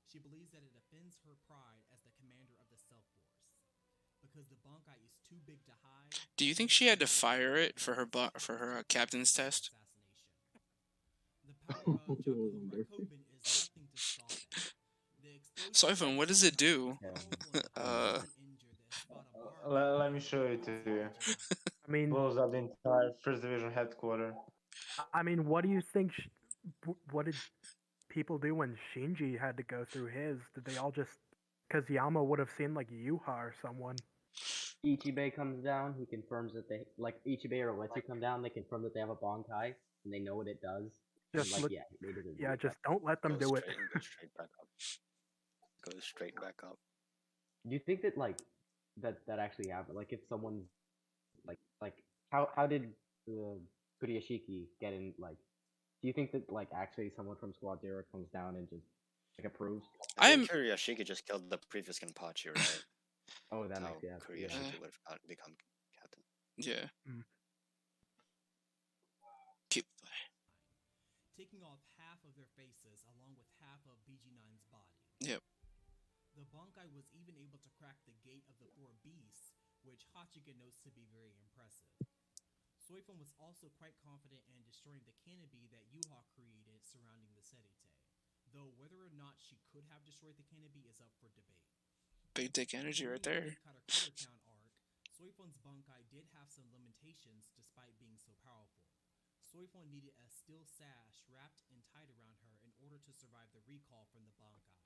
She believes that it offends her pride as the commander of the Self Force. Because the Bankai is too big to hide. Do you think she had to fire it for her captain's test? The power of Jaco Rakobin is nothing to scoff at. The explosive Soifon, what does it do? Yeah. Let me show it to you. I mean, Blows up the entire First Division headquarters. what do you think? What did people do when Shinji had to go through his? Did they all just? Because Yama would have seen like Yuha or someone. Ichibei comes down, he confirms that they like Ichibei or Wetsu come down, they confirm that they have a Bankai and they know what it does. And Just like, look- yeah, they did it. Yeah, just don't let them Go do it. straight, Go straight back up. Go straight back up. Do you think that like that actually happened? Like if someone like how did Kuriyashiki get in? Like, do you think that like actually someone from Squad Zero comes down and just like approves? I I'm think Kuriyashiki just killed the previous Genpachi, right? Oh, that How makes sense. Yeah. Kuriyashiki would have become captain. yeah. Mm. Keep taking off half of their faces along with half of BG9's body. Yep. The Bankai was even able to crack the gate of the four beasts, which Hachige notes to be very impressive. Soifon was also quite confident in destroying the canopy that Yuha created surrounding the Serite, though whether or not she could have destroyed the canopy is up for debate. big dick energy right there. During the Karakura Town arc, Soifon's Bankai did have some limitations despite being so powerful. Soifon needed a steel sash wrapped and tied around her in order to survive the recall from the Bankai.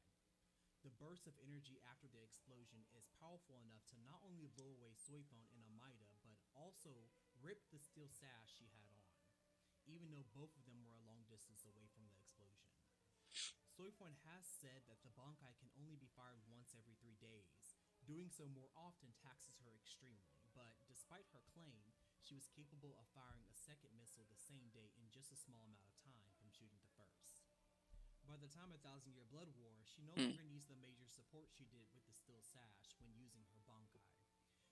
The burst of energy after the explosion is powerful enough to not only blow away Soifon and Amida, but also rip the steel sash she had on, even though both of them were a long distance away from the explosion. Soifon has said that the Bankai can only be fired once every 3 days. Doing so more often taxes her extremely, but despite her claim, she was capable of firing a second missile the same day in just a small amount of time from shooting the first. By the time of Thousand Year Blood War, she no longer needs the major support she did with the steel sash when using her Bankai.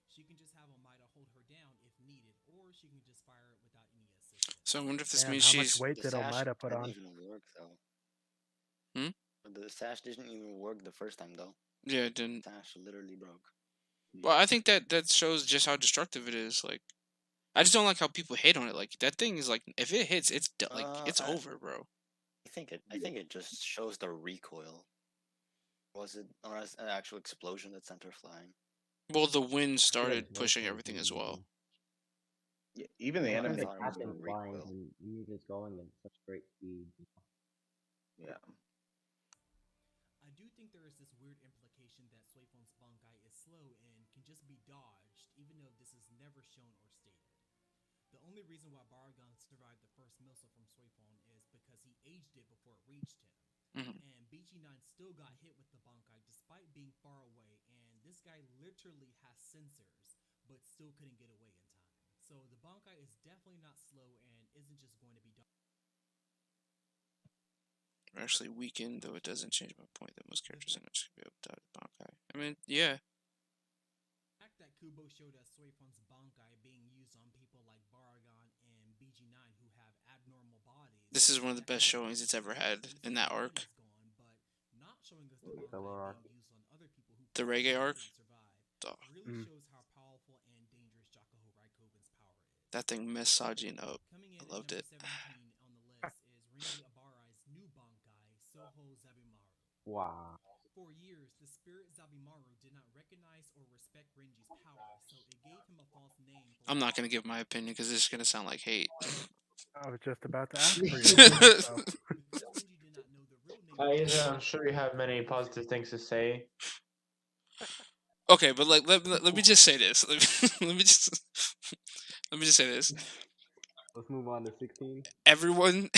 She can just have Amida hold her down if needed, or she can just fire it without any assistance. So I wonder if this Man, means how much she's. weight The did sash Almeida put didn't on? even work though. Hmm? The sash didn't even work the first time though. Yeah, it didn't. Sash literally broke. Well, I think that shows just how destructive it is. Like, I just don't like how people hate on it. Like, that thing is like, if it hits, it's like it's I over, bro. I think it just shows the recoil. Was it or as an actual explosion that sent her flying? Well, the wind I feel started like both pushing ways everything would as be well. Yeah, even the Well, I Because the animation. thought it was the captain flying recoil. and you just going at such great speed. Yeah. I do think there is this weird implication that Suifon's Bankai is slow and can just be dodged, even though this is never shown or stated. The only reason why Baragon survived the first missile from Suifon is because he aged it before it reached him. Mhm. And BG9 still got hit with the Bankai despite being far away, and this guy literally has sensors, but still couldn't get away in time. So the Bankai is definitely not slow and isn't just going to be dodged. Actually weakened, though it doesn't change my point that most characters in it should be able to dodge Bankai. I mean, yeah. The fact that Kubo showed us Suifon's Bankai being used on people like Baragon and BG9 who have abnormal bodies. This is one of the best showings it's ever had in that arc. Gone, but not showing us the The Bankai filler arc. being used on other people who The reggae arc? couldn't survive. Oh, Really shows how powerful and dangerous Jakuho Raikkoven's power is. that thing messed Sajin up. Coming in I at loved number it. 17 on the list is Renji Abarai's new Bankai, Soho Zabimaru. Wow. For years, the spirit Zabimaru did not recognize or respect Renji's power, so it gave him a false name. I'm not gonna give my opinion because this is gonna sound like hate. I was just about to ask for your opinion, so. Because Renji did not know the real name. I'm sure you have many positive things to say. Okay, but like let me just say this. Let me just say this. Let's move on to 16. Everyone,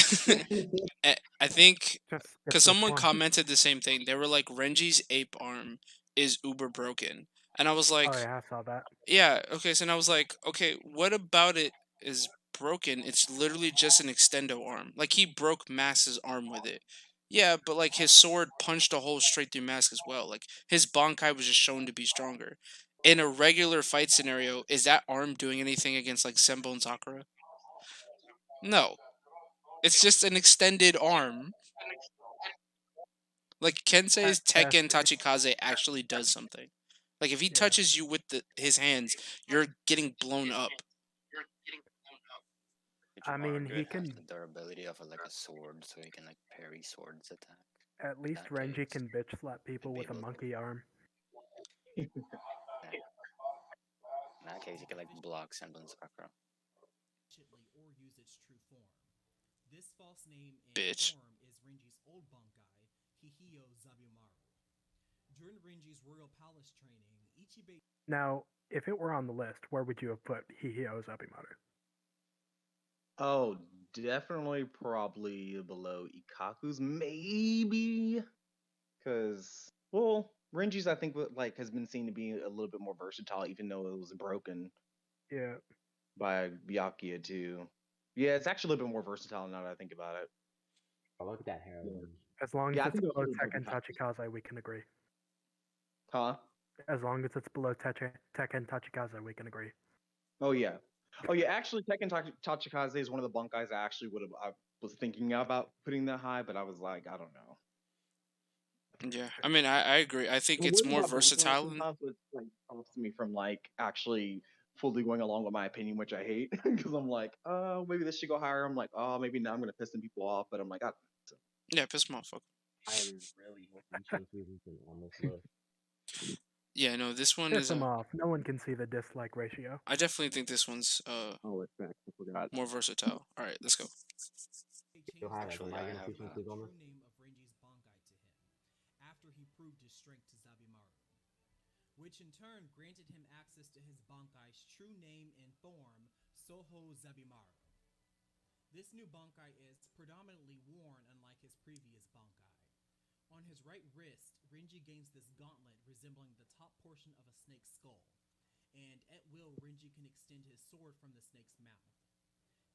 I think, Just skip because this someone one. commented the same thing. They were like, Renji's ape arm is uber broken, and I was like, Oh yeah, I saw that. yeah, okay. So then I was like, okay, what about it is broken? It's literally just an extendo arm. Like he broke Mask's arm with it. Yeah, but like his sword punched a hole straight through Mask as well. Like his Bankai was just shown to be stronger. In a regular fight scenario, is that arm doing anything against like Senbon and Sakura? No. It's just an extended arm. Like Kensei's Tekken Tachikaze actually does something. Like if he touches you with his hands, you're getting blown up. I mean, he Has can. the durability of like a sword, so he can like parry swords attack. At least that Renji case, can bitch slap people be with a able to- monkey arm. In that case, he can like block Senbon Sakura. Or use its true form. This false name and Bitch. form is Renji's old Bankai, Hihiyo Zabimaru. During Renji's royal palace training, Ichibei. Now, if it were on the list, where would you have put Hihio Zabimaru? Oh, definitely, probably below Ikaku's, maybe, because well, Renji's I think like has been seen to be a little bit more versatile, even though it was broken Yeah. by Byakuya too. Yeah, it's actually a little bit more versatile now that I think about it. Oh, look at that hair. As long as Yeah, I it's think it below was Tekken Ikaku. Tachikaze, we can agree. Huh? As long as it's below Tekken Tachikaze, we can agree. Oh yeah. Oh yeah. Actually, Tekken Tachikaze is one of the Bankais I actually I was thinking about putting that high, but I was like, I don't know. Yeah, I mean, I agree. I think it's more versatile. Sometimes it like stops me from like actually fully going along with my opinion, which I hate, because I'm like, oh, maybe this should go higher. I'm like, oh, maybe now I'm gonna piss some people off, but I'm like, Yeah, piss them off. Fuck. I am really hoping Shinsuke's on this list. Yeah, no, this one Piss is him off. No one can see the dislike ratio. I definitely think this one's Oh, it's back. I forgot. more versatile. All right, let's go. Capt.Havoc, am Actually, I I gonna have teach him that. Google true this? name of Renji's Bankai to him, after he proved his strength to Zabimaru, which in turn granted him access to his Bankai's true name and form, Soho Zabimaru. This new Bankai is predominantly worn unlike his previous Bankai. On his right wrist, Renji gains this gauntlet resembling the top portion of a snake's skull, and at will Renji can extend his sword from the snake's mouth.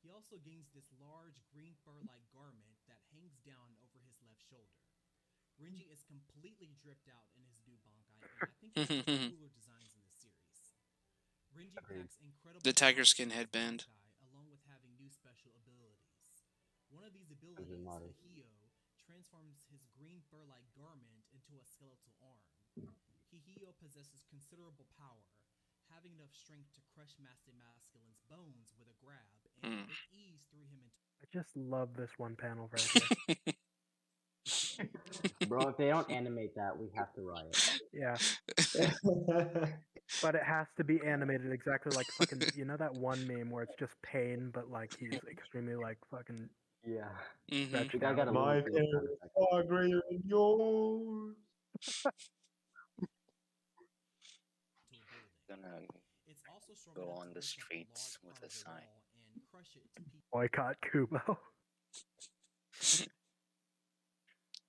He also gains this large green fur-like garment that hangs down over his left shoulder. Renji is completely dripped out in his new Bankai, and I think it's one of the cooler designs in the series. Renji packs incredible The tiger power skin in his headband. Bankai, along with having new special abilities. One of these abilities, Zabimaru. Hihio, transforms his green fur-like garment into a skeletal arm. Hihio possesses considerable power, having enough strength to crush Master Masculine's bones with a grab, and with ease threw him into I just love this one panel right here. Bro, if they don't animate that, we have to riot. Yeah. But it has to be animated exactly like fucking, you know that one meme where it's just pain, but like he's extremely like fucking Yeah. hmm stretched The guy out. got a My really cool sound parents effect. are greater than yours. a building. Gonna It's also strong go enough on to the lift up a streets large with part a of a sign. wall and crush it to pieces. Boycott Kubo.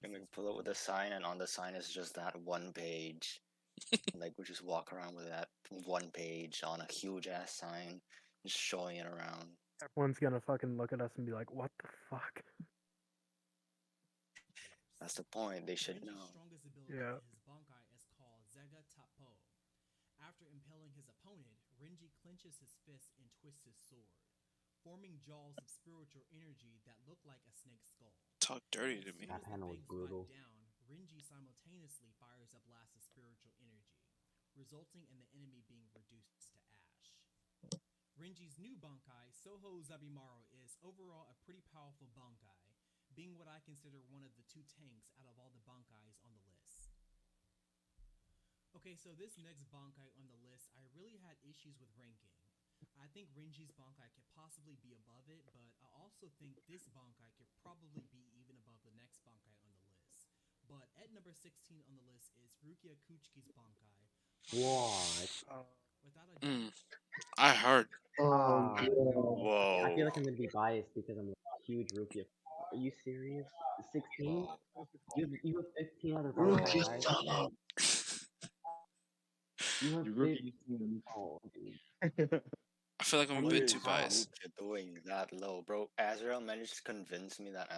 Gonna pull up with a sign, and on the sign is just that one page. Like we just walk around with that one page on a huge ass sign, just showing it around. Everyone's gonna fucking look at us and be like, what the fuck? That's the point. They should Renji's know. strongest ability Yeah. in his Bankai is called Zega Tapo. After impaling his opponent, Renji clenches his fist and twists his sword, forming jaws of spiritual energy that look like a snake's skull. Talk dirty As to soon me. as That the panel was fangs brutal. bite down, Renji simultaneously fires a blast of spiritual energy, resulting in the enemy being reduced to ash. Renji's new Bankai, Soho Zabimaru, is overall a pretty powerful Bankai, being what I consider one of the two tanks out of all the Bankais on the list. Okay, so this next Bankai on the list, I really had issues with ranking. I think Renji's Bankai could possibly be above it, but I also think this Bankai could probably be even above the next Bankai on the list. But at number 16 on the list is Rukia Kuchiki's Bankai. What? Without a doubt, I heard. Oh, I Whoa. feel like I'm gonna be biased because I'm a huge Rukia. Are you serious? 16? You have 15 other Bankai, right? You have You 15. rookie. Oh, dude. I feel like I'm a And bit What too is how? biased. Rukia doing that low, bro? Azrael managed to convince me that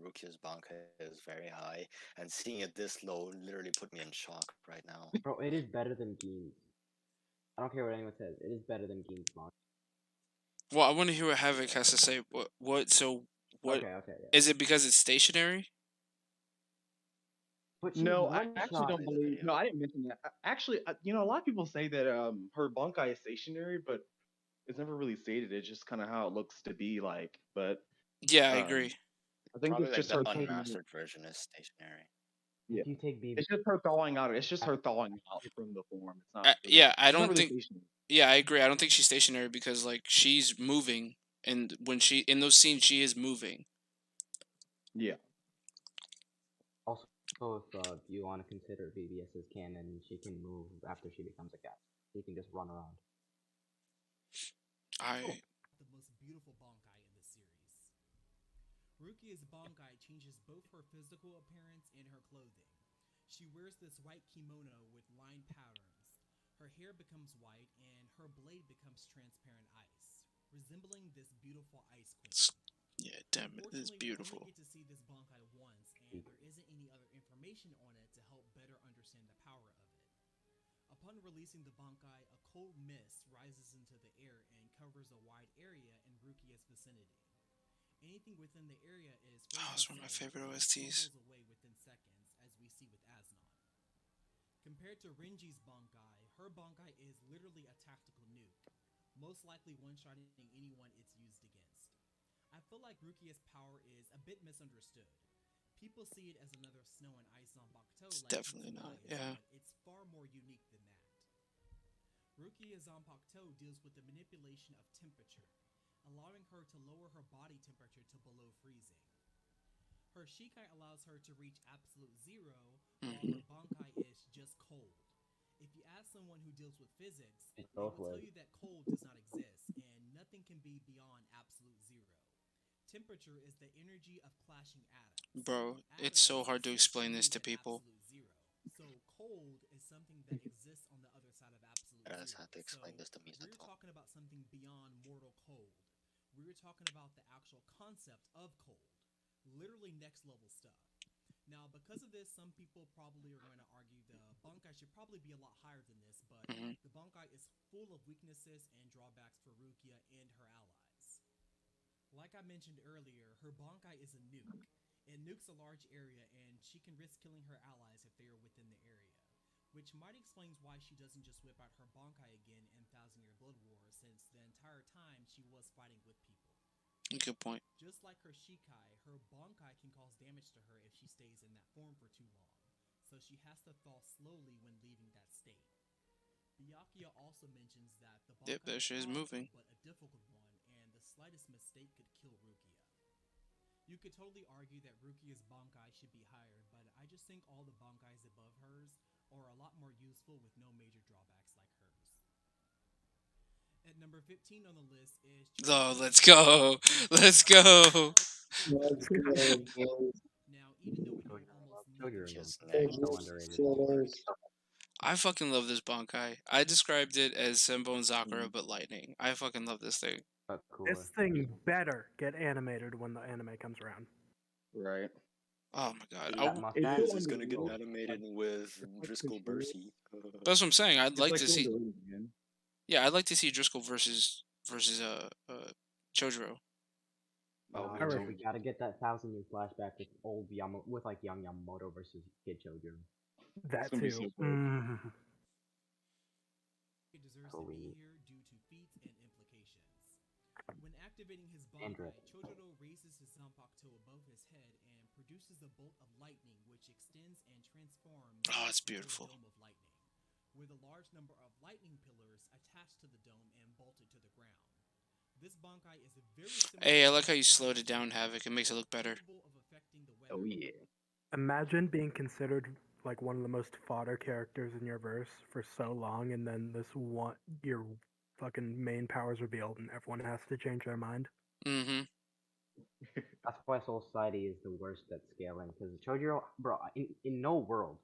Rukia's Bankai is very high, and seeing it this low literally put me in shock right now. Bro, it is better than Gein's. I don't care what anyone says. It is better than Gein's Bankai. Well, I want to hear what Havoc has to say. What? So, what Okay, yeah. is it? Because it's stationary? But she No, I one actually shot. don't believe. No, I didn't mention that. Actually, you know, a lot of people say that her Bunkai is stationary, but it's never really stated. It's just kind of how it looks to be like. But Yeah, I um, agree. I think Probably it's like just the her. unmastered version is stationary. Yeah, If you take BB, it's just her thawing out. It's just her thawing out from the form. It's not really. Yeah, I It's not don't really think. stationary. Yeah, I agree. I don't think she's stationary because like she's moving, and when she in those scenes she is moving. Yeah. also if you want to consider BBS as canon, she can move after she becomes a cat. She can just run around. I the most beautiful Bankai in the series. Rukia's Bankai changes both her physical appearance and her clothing. She wears this white kimono with line patterns. Her hair becomes white and her blade becomes transparent ice, resembling this beautiful ice queen. yeah, damn it, this is Unfortunately, we beautiful. only get to see this Bankai once, and there isn't any other information on it to help better understand the power of it. Upon releasing the Bankai, a cold mist rises into the air and covers a wide area in Rukia's vicinity. Anything within the area is Oh, it's one of my favorite OSTs. crumbles away within seconds, as we see with Asnon. Compared to Renji's Bankai, her Bankai is literally a tactical nuke, most likely one-shotting anyone it's used against. I feel like Rukia's power is a bit misunderstood. People see it as another snow and ice on Bakuto It's like definitely Kizuna not. is, Yeah. but it's far more unique than that. Rukia Zanpakuto deals with the manipulation of temperature, allowing her to lower her body temperature to below freezing. Her Shikai allows her to reach absolute zero, while Mhm. her Bankai is just cold. If you ask someone who deals with physics, It's they will both tell ways. you that cold does not exist, and nothing can be beyond absolute zero. Temperature is the energy of clashing atoms. Bro, it's so Atoms hard to cease to explain this move to at people. absolute zero. So cold is something that exists on the other side of absolute I just zero. had to explain So this to me. we're talking about something beyond mortal cold. We're talking about the actual concept of cold. Literally next level stuff. Now, because of this, some people probably are going to argue the Bankai should probably be a lot higher than this, but Mhm. the Bankai is full of weaknesses and drawbacks for Rukia and her allies. Like I mentioned earlier, her Bankai is a nuke. It nukes a large area, and she can risk killing her allies if they are within the area. Which might explain why she doesn't just whip out her Bankai again in Thousand Year Blood War, since the entire time she was fighting with people. Good point. Just like her Shikai, her Bankai can cause damage to her if she stays in that form for too long, so she has to thaw slowly when leaving that state. Byakuya also mentions that the Yep, Bankai that is shit is powerful, moving. but a difficult one, and the slightest mistake could kill Rukia. You could totally argue that Rukia's Bankai should be higher, but I just think all the Bankais above hers are a lot more useful with no major drawbacks like hers. At number 15 on the list is Oh, Chojuro let's go. Let's go. Let's go. Now, even though we know Chojuro, almost nothing Chojuro, Just man. next. So underrated. I fucking love this Bankai. I described it as Senbon Mm-hmm. Sakura, but lightning. I fucking love this thing. But cooler. This thing better get animated when the anime comes around. Right. Oh my god. That mustache. It's gonna get Oh, animated with Driscoll Bursey. That's what I'm saying. I'd It's like like to so see. underrated, man. Yeah, I'd like to see Driscoll versus Chojuro. Oh, I me re- we too. gotta get that 1,000 year flashback with with like young Yamamoto versus Kid Chojuro. That gonna be too. so good. It deserves Oh, to be we- here due to feats and implications. When activating his Andrew. Bankai, Chojuro raises his Zanpakuto above his head and produces a bolt of lightning which extends and transforms Oh, it's into a beautiful. dome of lightning, with a large number of lightning pillars attached to the dome and bolted to the ground. This Bankai is very similar Hey, I to like how you Bankai slowed it of down, Chojuro, Havoc. It makes it look better. capable of affecting the Oh weather. yeah. Imagine being considered like one of the most fodder characters in your verse for so long, and then this one, your fucking main power's revealed, and everyone has to change their mind. Mm-hmm. That's why Soul Society is the worst at scaling. Because Chojuro, bro, in no world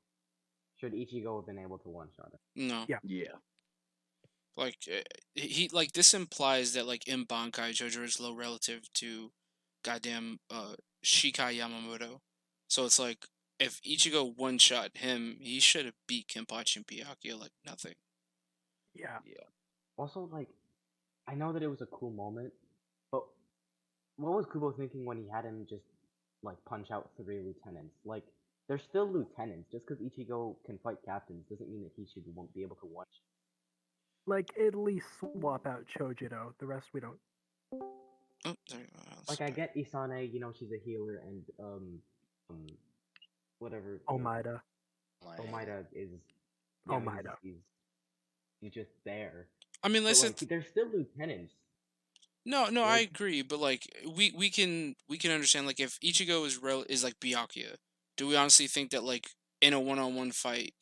should Ichigo have been able to one shot it. No. Yeah. Yeah. Like he like this implies that like in Bankai Chojuro is low relative to goddamn Shikai Yamamoto. So it's like if Ichigo one shot him, he should have beat Kenpachi and Byakuya like nothing. Yeah. Yeah. Also, like, I know that it was a cool moment, but what was Kubo thinking when he had him just like punch out 3 lieutenants? Like, they're still lieutenants. Just because Ichigo can fight captains doesn't mean that he should won't be able to one. Like, at least swap out Chojuro. The rest we don't. Oh, sorry. Like, I get Isane, you know, she's a healer, and whatever. Omaida. Omaida is. Omaida. He's just there. I mean, But let's like, they're still lieutenants. no, I Like- agree, but like we can understand like if Ichigo is like Byakuya, do we honestly think that like in a one-on-one fight,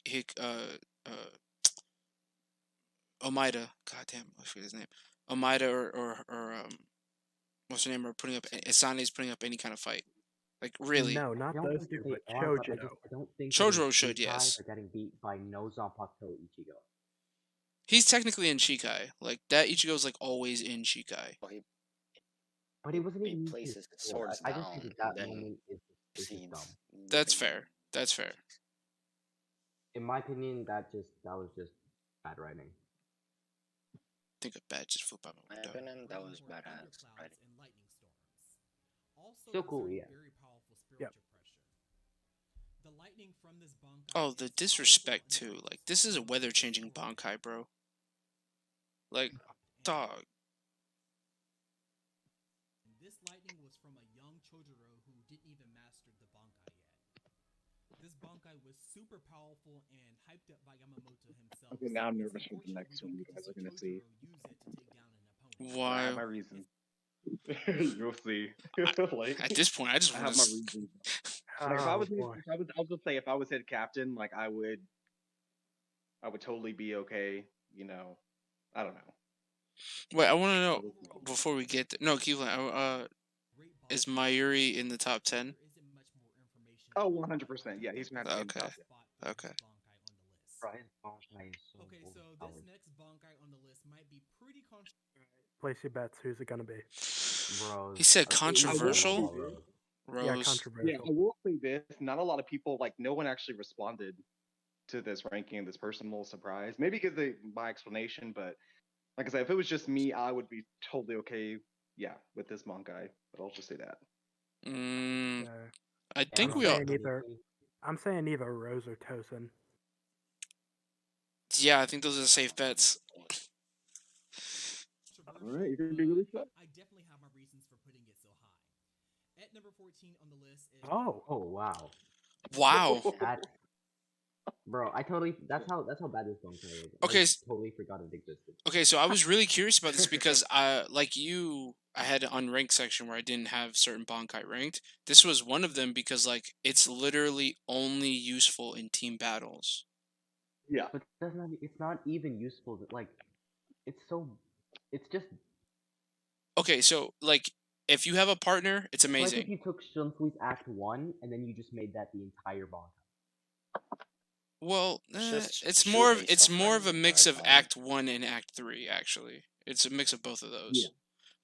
Omaida, goddamn, I forget his name, Omaida or what's her name, are putting up Isane's putting up any kind of fight, like really? No, I not don't those think two, that but they are, but Chojuro. I don't think Chojuro that in should, Shikai yes. They're getting beat by no Zanpakuto Ichigo. He's technically in Shikai, like that Ichigo's like always in Shikai. But he wasn't He even using places his his sword. swords I just think down, that then moment is just dumb. proceeds. That's whipping. fair. That's fair. In my opinion, that was just bad writing. Think of bad just flip out My my window. opinion, that was Bringing more badass. thunderclouds Right? and lightning storms. Also Still cool, exerting yeah. very powerful Yep. spiritual pressure. The lightning from this Bankai Oh, is the powerful disrespect enough too. to Like this is a swallow up weather its changing torment. Bankai, bro. Like And dog. this lightning was from a young Chojuro who didn't even master the Bankai yet. This Bankai was super powerful and hyped up by Yamamoto himself. Okay, now I'm It's nervous for the unfortunate we next don't one you get to guys see are gonna see. Chojuro use it to take down an opponent. I have Why? my reasons. You'll see. like At this point, I just I want have my to. reasons. Like Oh boy. I'll just say if I was head captain, like I would totally be okay. You know, I don't know. Wait, I want to know Overall, before we get there. No, keep going. great Is Bankai, Mayuri in the top 10? there isn't much more information Oh, on 100%. Yeah, he's gonna have to be in the Okay. top 10. spot for this Okay. Bankai on the list. Brian Bonkai is so Okay, so this overpowered. next Bankai on the list might be pretty controversial. Place your bets. Who's it gonna be? Rose. He said I think controversial. Rose. Yeah, Rose. Yeah, controversial. I will say this: not a lot of people, like, no one actually responded to this ranking. This person, a little surprised, maybe because they my explanation. But like I said, if it was just me, I would be totally okay. Yeah, with this Monkai. But I'll just say that. Mm, Yeah. I Yeah, think I'm we all. saying either. honestly, I'm saying either Rose or Tosin. Yeah, I think those are safe bets. All right, you're gonna be really sad. I definitely have my reasons for putting it so high. At number 14 on the list is Oh, Oh wow, Wow. that bro, that's how bad this Bonkai is. Okay, I totally forgot it existed. Okay, so I was really curious about this because like you, I had an unranked section where I didn't have certain Bankai ranked. This was one of them because like it's literally only useful in team battles. Yeah. But that's not. It's not even useful. Like, it's so. It's just Okay, so like if you have a partner, it's like if amazing. you took Shunsui's Act 1 and then you just made that the entire Bonkai. Well, Just it's shoot more of a it's soft more of a landing, mix hard of landing. Act 1 and Act 3 actually. It's a mix of both of those. Yeah.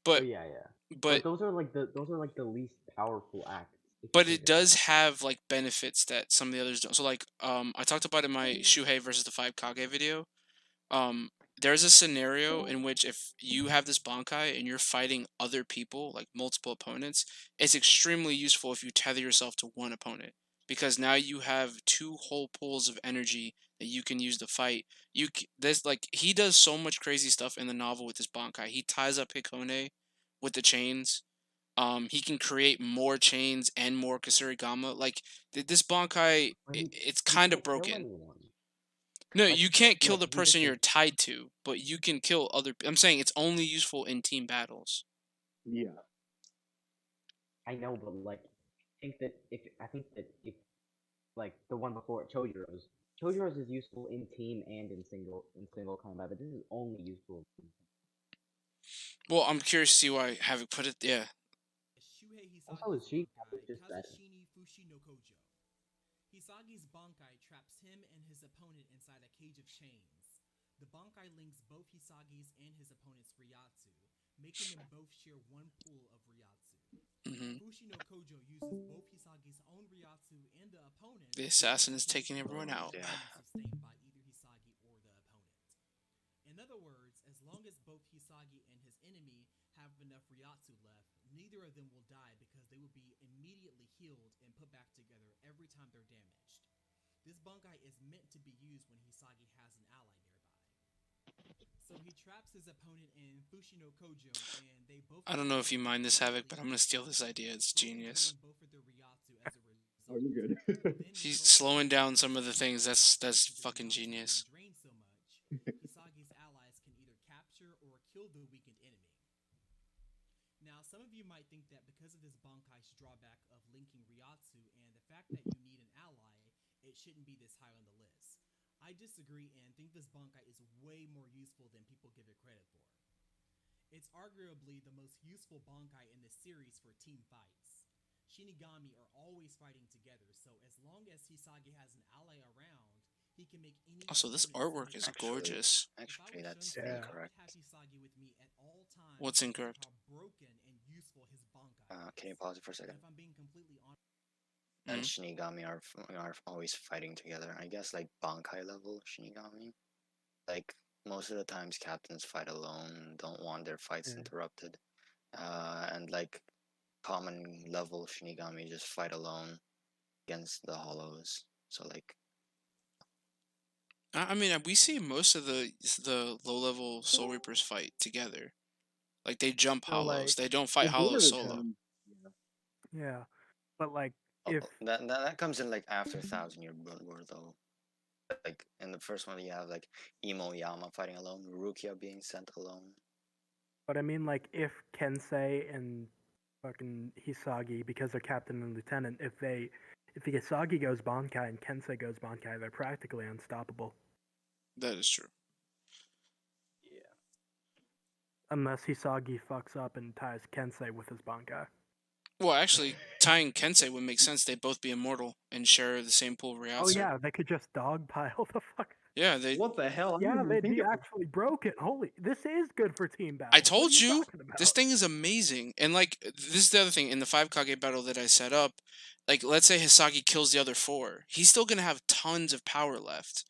But Oh yeah, yeah. but those are like the least powerful acts. if you but think it about does have like benefits that some of the others don't. So like I talked about in my Shuhei versus the 5 Kage video. There's a scenario in which if you have this Bankai and you're fighting other people, like multiple opponents, it's extremely useful if you tether yourself to one opponent because now you have two whole pools of energy that you can use to fight. There's like he does so much crazy stuff in the novel with this Bankai. He ties up Hikone with the chains. He can create more chains and more Kasurigama. Like this Bankai, But it's he kind of can't kill broken. anyone. No, Like, you can't kill like the he just person you're tied to, but you can kill other. I'm saying it's only useful in team battles. Yeah. I know, but like I think that if like the one before Chojiro's is useful in team and in single combat, but this is only useful in team. Well, I'm curious to see why Havoc put it. Yeah. Shuhei Also, is Hisagi's she Bankai, just better? Kazushini Fushi no Kojo. Hisagi's Bankai traps him and his opponent inside a cage of chains. The Bankai links both Hisagi's and his opponent's Ryatsu, making them both share one pool of Ryatsu. Hmm. Fushi no Kojo uses both Hisagi's own Ryatsu and the opponent's. The assassin is taking everyone out. Yeah. Sustained by either Hisagi or the opponent. In other words, as long as both Hisagi and his enemy have enough Ryatsu left, neither of them will die because they will be immediately healed and put back together every time they're damaged. This Bankai is meant to be used when Hisagi has an ally nearby. So he traps his opponent in Fushi no Kojo, and they both. I don't know if you mind this, Havoc, but I'm gonna steal this idea. It's genius. Both of their Ryatsu as a result. Oh, you're good. He's slowing down some of the things. That's fucking genius. Drain so much, Hisagi's allies can either capture or kill the weakened enemy. Now, some of you might think that because of this Bankai's drawback of linking Ryatsu and the fact that you need an ally, it shouldn't be this high on the list. I disagree and think this Bankai is way more useful than people give it credit for. It's arguably the most useful Bankai in this series for team fights. Shinigami are always fighting together, so as long as Hisagi has an ally around, he can make any. Also, this artwork is gorgeous. Actually, that's Yeah. incorrect. Have Hisagi with me at all times. What's incorrect? How broken and useful his Bankai Can you is. pause it for a And second? if I'm being completely honest, And Shinigami are always fighting together. I guess like Bankai level Shinigami. Like most of the times, captains fight alone, don't want their fights Yeah. interrupted. And like common level Shinigami just fight alone against the hollows. So like I mean, we see most of the low level Soul Reapers fight together. Like they jump So, hollows. like, They don't fight hollows solo. yeah, but like if That comes in like after 1,000 Year Blood War though. Like in the first one, you have like Imo Yama fighting alone, Rukia being sent alone. but I mean like if Kensei and fucking Hisagi, because they're captain and lieutenant, if Hisagi goes Bankai and Kensei goes Bankai, they're practically unstoppable. That is true. Unless Hisagi fucks up and ties Kensei with his Bankai. Well, actually, tying Kensei would make sense. They'd both be immortal and share the same pool of Ryatsu. Oh yeah, they could just dogpile the fuck. Yeah, they. What the hell? I didn't Yeah, even they'd think be of it. actually broken. Holy, this is good for team battle. I told you, this thing is amazing. And like, this is the other thing. In the 5 Kage battle that I set up, like, let's say Hisagi kills the other 4. He's still going to have tons of power left.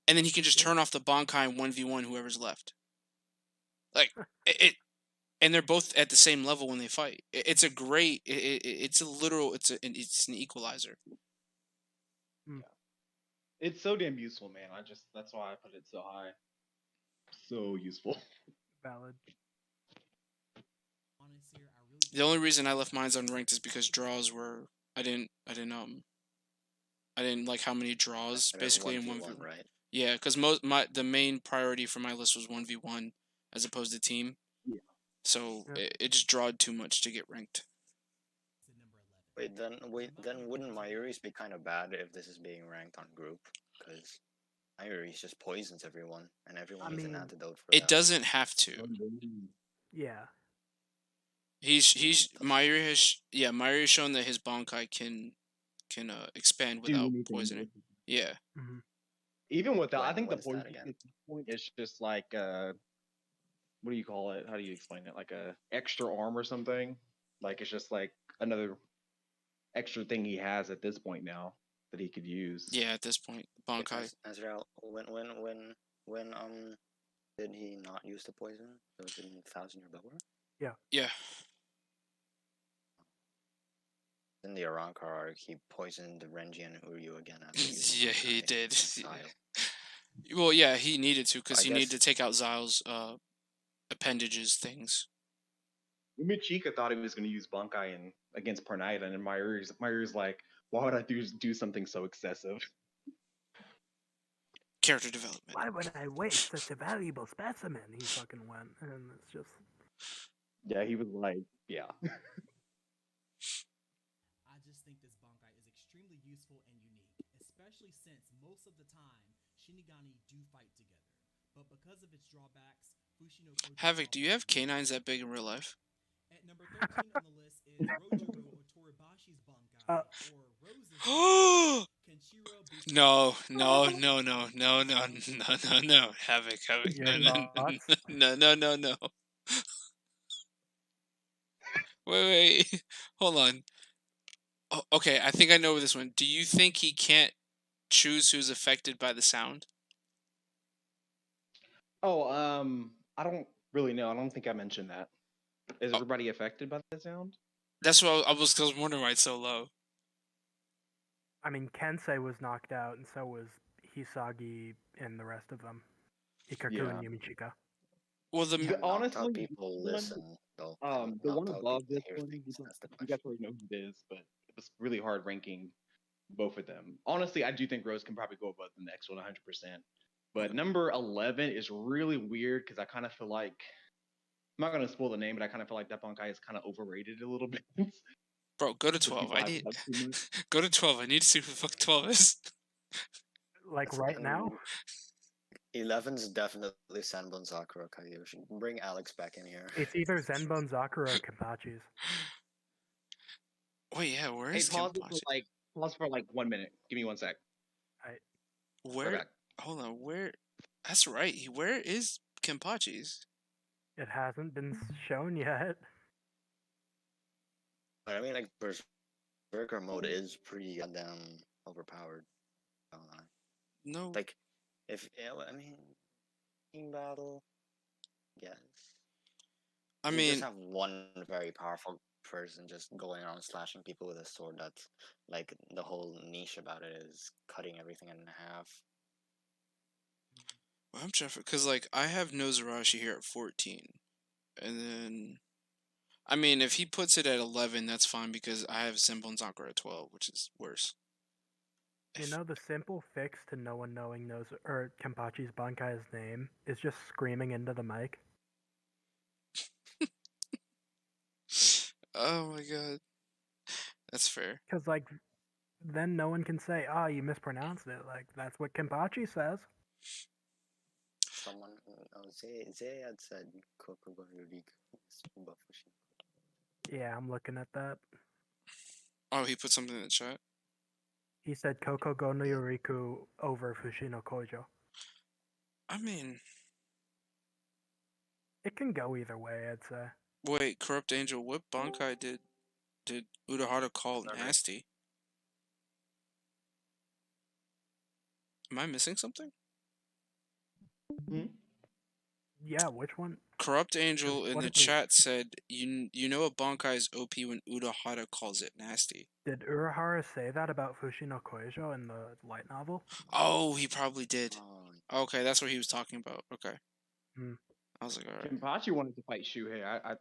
And then he can just turn off the Bankai and 1v1 whoever's left. Like, and they're both at the same level when they fight. It's a great, it's a literal, it's an equalizer. It's so damn useful, man. That's why I put it so high. So useful. Valid. The only reason I left mine unranked is because draws were I didn't like how many draws basically in 1v1. Right? Yeah, because the main priority for my list was 1v1 as opposed to team. Yeah. So it just drawed too much to get ranked. Then wouldn't Mayuri's be kind of bad if this is being ranked on group? Because Mayuri's just poisons everyone, and everyone needs an antidote for it that. doesn't have to. Yeah. Mayuri has shown that his Bankai can expand without poisoning. Yeah. Mm-hmm. Even without, I think the What is that again? point is just like what do you call it? How do you explain it? Like a extra arm or something? Like it's just like another extra thing he has at this point now that he could use. Yeah, at this point, Bankai. Azrael, when did he not use the poison? It was in 1,000 Year Blood War? Yeah. Yeah. In the Arankar arc, he poisoned Renji and Uryu again. Yeah, he did. Well, yeah, he needed to because he needed to take out Zyle's appendages things. Michika thought he was going to use Bankai against Parnaida, and Mayuri's like, why would I do something so excessive? Character development. Why would I waste such a valuable specimen? He fucking went, and it's just. Yeah, he was like, yeah. I just think this Bankai is extremely useful and unique, especially since most of the time Shinigami do fight together. But because of its drawbacks, Fushino Havoc, do you have canines that big in real life? At number 13 on the list is Rojiro Otoribashi's Bankai, or Rose's Kenshiro No, Havoc, no. Wait, hold on. Oh, okay, I think I know this one. Do you think he can't choose who's affected by the sound? Oh, I don't really know. I don't think I mentioned that. Is everybody affected by the sound? That's what I was wondering why it's so low. I mean, Kensei was knocked out, and so was Hisagi and the rest of them. Ikaku and Yumichika. Well, honestly, people listen though. The one above this one, you guys already know who it is, but it was really hard ranking both of them. Honestly, I do think Rose can probably go above the next one 100%. But number 11 is really weird because I kind of feel like, I'm not going to spoil the name, but I kind of feel like that Bankai is kind of overrated a little bit. Bro, go to 12. Go to 12. I need to see who the fuck 12 is. Like right now? 11's definitely Senbon Sakura Kageyoshi. Bring Alex back in here. It's either Zenbone Sakura or Kenpachi's. Wait, yeah, where is Kenpachi? Pause for like 1 minute. Give me 1 sec. Where? Hold on, where? That's right. Where is Kenpachi's? It hasn't been shown yet. But I mean, like, Berserker mode is pretty goddamn overpowered. No. Like, I mean, team battle, yes. You just have one very powerful person just going around slashing people with a sword. That's like the whole niche about it is cutting everything in half. Well, I'm trying because like I have Nozarashi here at 14, and then I mean, if he puts it at 11, that's fine because I have Zenbone Zanker at 12, which is worse. You know, the simple fix to no one knowing Kenpachi's Bankai's name is just screaming into the mic. Oh my god. That's fair. Because, like, then no one can say, you mispronounced it. Like, that's what Kenpachi says. Someone, Zay had said Kokugo Yuriku. Yeah, I'm looking at that. Oh, he put something in the chat? He said Koko go no Yuriku over Fushino Kojo. I mean... It can go either way, I'd say. Wait, Corrupt Angel, what Bankai did Urahara call nasty? Am I missing something? Hmm? Yeah, which one? Corrupt Angel in What the did we- chat said, you know a Bankai is OP when Urahara calls it nasty. Did Urahara say that about Fushino Kojo in the light novel? Oh, he probably did. Okay, that's what he was talking about. Okay. Hmm. I was like, alright. Kenpachi wanted to fight Shuhei. I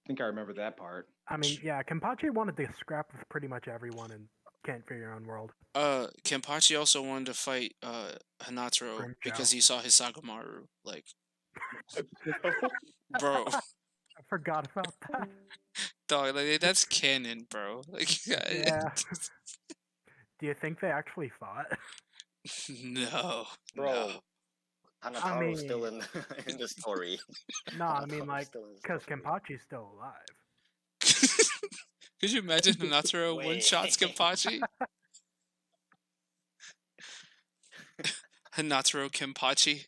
think I remember that part. I mean, yeah, Kenpachi wanted to scrap with pretty much everyone in Can't Fear Your Own World. Kenpachi also wanted to fight Hanataro Grimjow. because he saw his Sagamaru. Like, bro, I forgot about that. dog, like that's canon, bro. Like, Yeah. Do you think they actually fought? no, Bro, no. Hanataro's still in in the story. No, I mean, Hanataro's like, still in the because story. Kenpachi's still alive. Could you imagine Hanataro Wait. one-shots Kenpachi? Hanataro Kenpachi.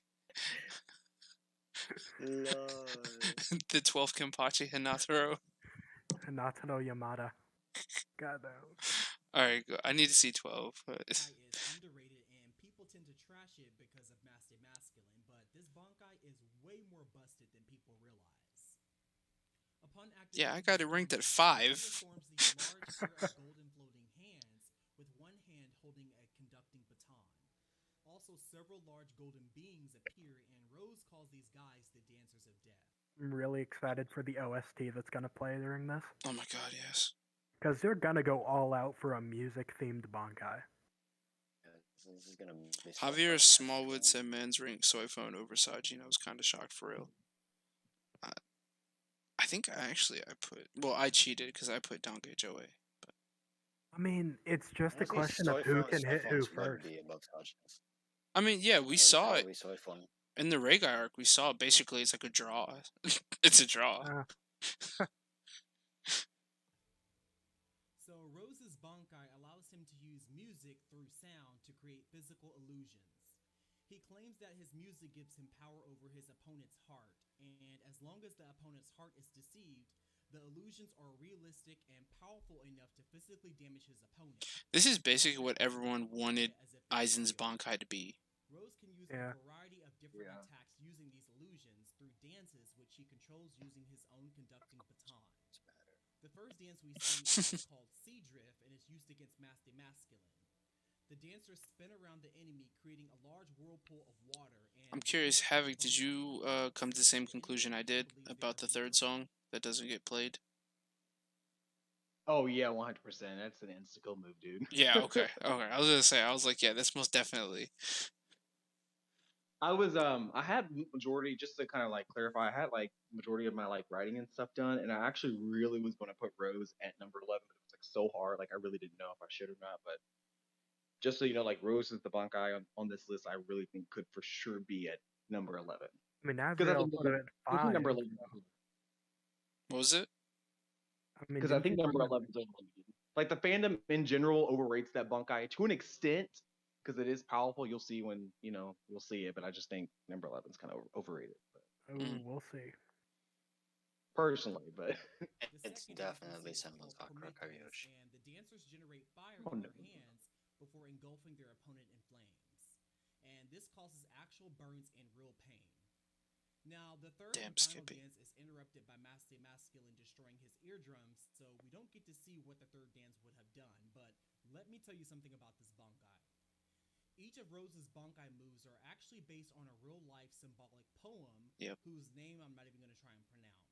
The 12th Kenpachi Hanataro. Hanataro Yamada. God no. Alright, I need to see 12. Is underrated and people tend to trash it because of Master Masculine, but this Bankai is way more busted than people realize. Upon Yeah, I got it ranked at 5. forms these large pair of golden floating hands, with one hand holding a conducting baton. Also, several large golden beings appear, and Rose calls these guys the Dancers of Death. I'm really excited for the OST that's gonna play during this. Oh my god, yes. Because they're gonna go all out for a music-themed Bankai. This is gonna be Javier Smallwood said men's rank soy phone over Sajin. I was kind of shocked for real. I think I put... Well, I cheated because I put Donkey Joey. But... I mean, it's just a question of who can hit who first. I mean, yeah, we saw it. In the Regai arc, we saw basically it's like a draw. It's a draw. So Rose's Bankai allows him to use music through sound to create physical illusions. He claims that his music gives him power over his opponent's heart, and as long as the opponent's heart is deceived, the illusions are realistic and powerful enough to physically damage his opponent. This is basically what everyone wanted Aizen's Bankai to be. Rose can use a variety of different attacks using these illusions through dances which he controls using his own conducting baton. The first dance we see is called Sea Drift and is used against Master Masculine. The dancers spin around the enemy, creating a large whirlpool of water. And I'm curious, Havoc, did you come to the same conclusion I did about the third song that doesn't get played? Oh yeah, 100%. That's an insta-kill move, dude. Yeah, okay. Okay. I was gonna say, I was like, yeah, that's most definitely. I had majority, just to kind of like clarify, I had like majority of my like writing and stuff done, and I actually really was going to put Rose at number 11, but it was like so hard, like I really didn't know if I should or not, but just so you know, like Rose is the Bankai on this list I really think could for sure be at number 11. I mean, Azrael put it at 5. Number 11. What was it? Because I think number 11 is overrated. Like the fandom in general overrates that Bankai to an extent, because it is powerful. You'll see when you'll see it, but I just think number 11 is kind of overrated. But, we'll see. Personally, but it's definitely Senbon Sakura Karyoshi. And the dancers generate fire in their hands before engulfing their opponent in flames, and this causes actual burns and real pain. Now, the third and final dance is interrupted by Master Masculine destroying his eardrums, so we don't get to see what the third dance would have done, but let me tell you something about this Bankai. Each of Rose's Bankai moves are actually based on a real-life symbolic poem, whose name I'm not even going to try and pronounce.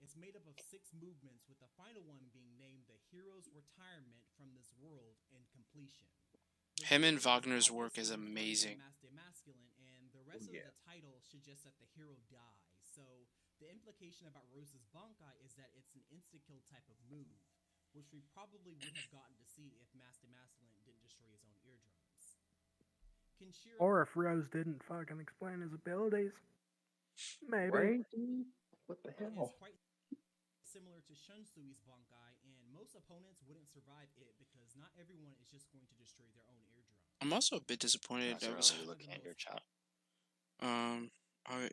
It's made up of 6 movements, with the final one being named the Hero's Retirement from This World and Completion. The Him and hero is Wagner's work is obviously referring to amazing. Masculine, and the rest of the title suggests that the hero dies. So the implication about Rose's Bankai is that it's an insta-kill type of move, which we probably would have gotten to see if Masculine didn't destroy his own eardrums. Or if Rose didn't fucking explain his abilities. Maybe. Right? What the hell? It's quite similar to Shunsui's Bankai, and most opponents wouldn't survive it because not everyone is just going to destroy their own eardrums. I'm also a bit disappointed. That's That was really looking at your chat.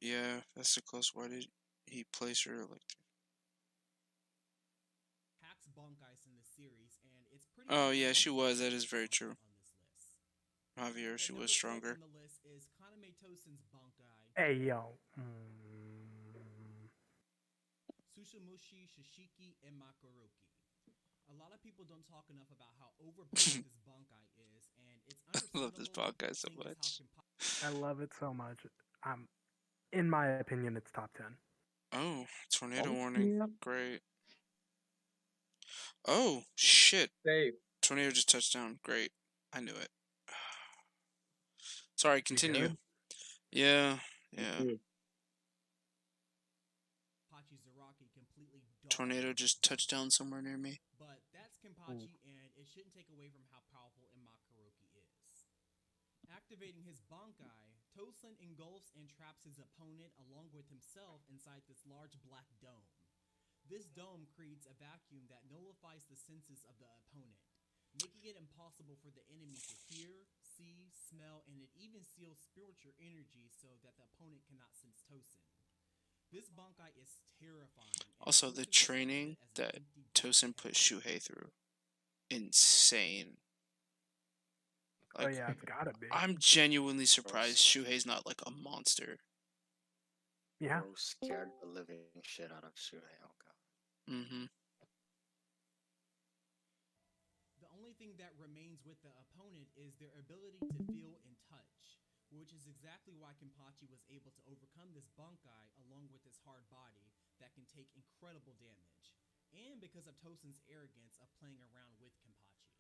yeah, that's the close. Why did he place her like? Hack's Bankais in this series, and it's pretty. Oh yeah, she was. That is very true. Javier, she was stronger. On the list is Kaname Tosen's Bankai. Hey yo. Sushimushi, Shishiki, and Makuroki. A lot of people don't talk enough about how overpowered this Bankai is, and it's I love this Bankai so much. I love it so much. In my opinion, it's top 10. Oh, tornado warning. Yeah. Great. Oh, shit. Save. Tornado just touched down. Great. I knew it. Sorry, continue. Yeah. Tornado just touched down somewhere near me. But that's Kenpachi, and it shouldn't take away from how powerful Makuroki is. Activating his Bankai, Tosen engulfs and traps his opponent along with himself inside this large black dome. This dome creates a vacuum that nullifies the senses of the opponent, making it impossible for the enemy to hear, see, smell, and it even seals spiritual energy so that the opponent cannot sense Tosen. This Bankai is terrifying. Also, the training that Tosen put Shuhei through. Insane. Like, oh yeah, it's gotta be. I'm genuinely surprised Shuhei's not like a monster. Yeah. Rose scared the living shit out of Shuhei. Oh god. The only thing that remains with the opponent is their ability to feel and touch, which is exactly why Kenpachi was able to overcome this Bankai along with his hard body that can take incredible damage, and because of Tosen's arrogance of playing around with Kenpachi.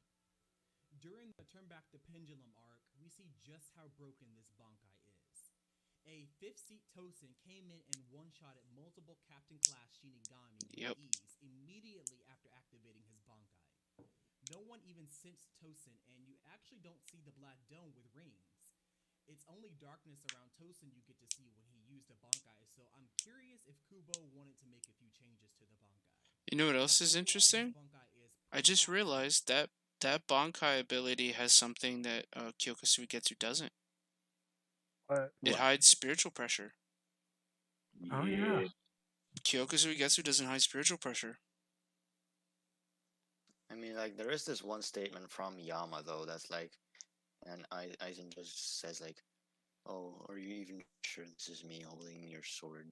During the Turn Back the Pendulum arc, we see just how broken this Bankai is. A 5th seat Tosen came in and one-shotted multiple Captain Class Shinigami with ease immediately after activating his Bankai. No one even sensed Tosen, and you actually don't see the black dome with rings. It's only darkness around Tosen you get to see when he used the Bankai, so I'm curious if Kubo wanted to make a few changes to the Bankai. You know what else is interesting? I just realized that Bankai ability has something that Kyokusui Getsu doesn't. It hides spiritual pressure. Oh yeah. Kyokusui Getsu doesn't hide spiritual pressure. I mean, like, there is this one statement from Yama, though, that's like, and Aizen just says, like, oh, are you even sure this is me holding your sword?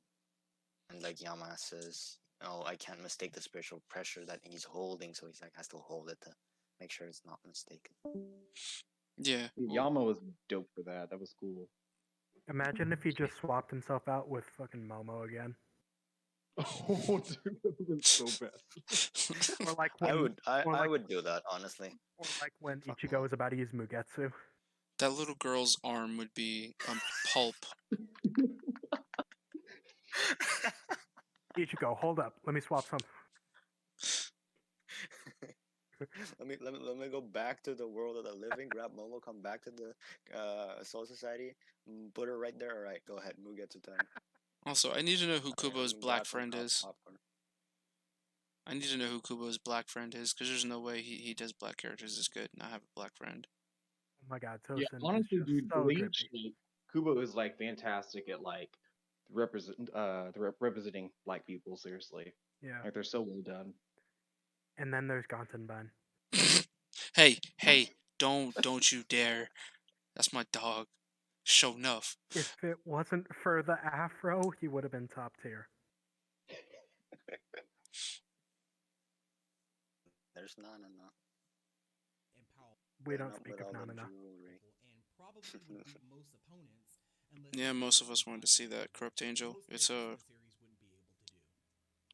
And, like, Yama says, oh, I can't mistake the spiritual pressure that he's holding, so he's, like, has to hold it to make sure it's not mistaken. Yeah. Yama was dope for that. That was cool. Imagine if he just swapped himself out with fucking Momo again. Oh, dude, that would have been so bad. Or like when, I would do that, honestly. Or like when Ichigo was about to use Mugetsu. That little girl's arm would be pulp. Ichigo, hold up. Let me swap some. let me go back to the world of the living. Grab Momo, come back to the Soul Society, put her right there. All right, go ahead, Mugetsu time. Also, I need to know who Kubo's black friend is. I need to know who Kubo's black friend is, because there's no way he does black characters as good and I have a black friend. Oh my god, Tosen. Yeah, honestly, dude, so Kubo is like fantastic at like representing black people. Seriously, yeah, like they're so well done. And then there's Gantenban. hey, don't you dare! That's my dog. Show enough. If it wasn't for the afro, he would have been top tier. There's Nana. We don't speak of Nana. Yeah, most of us wanted to see that Corrupt Angel. It's a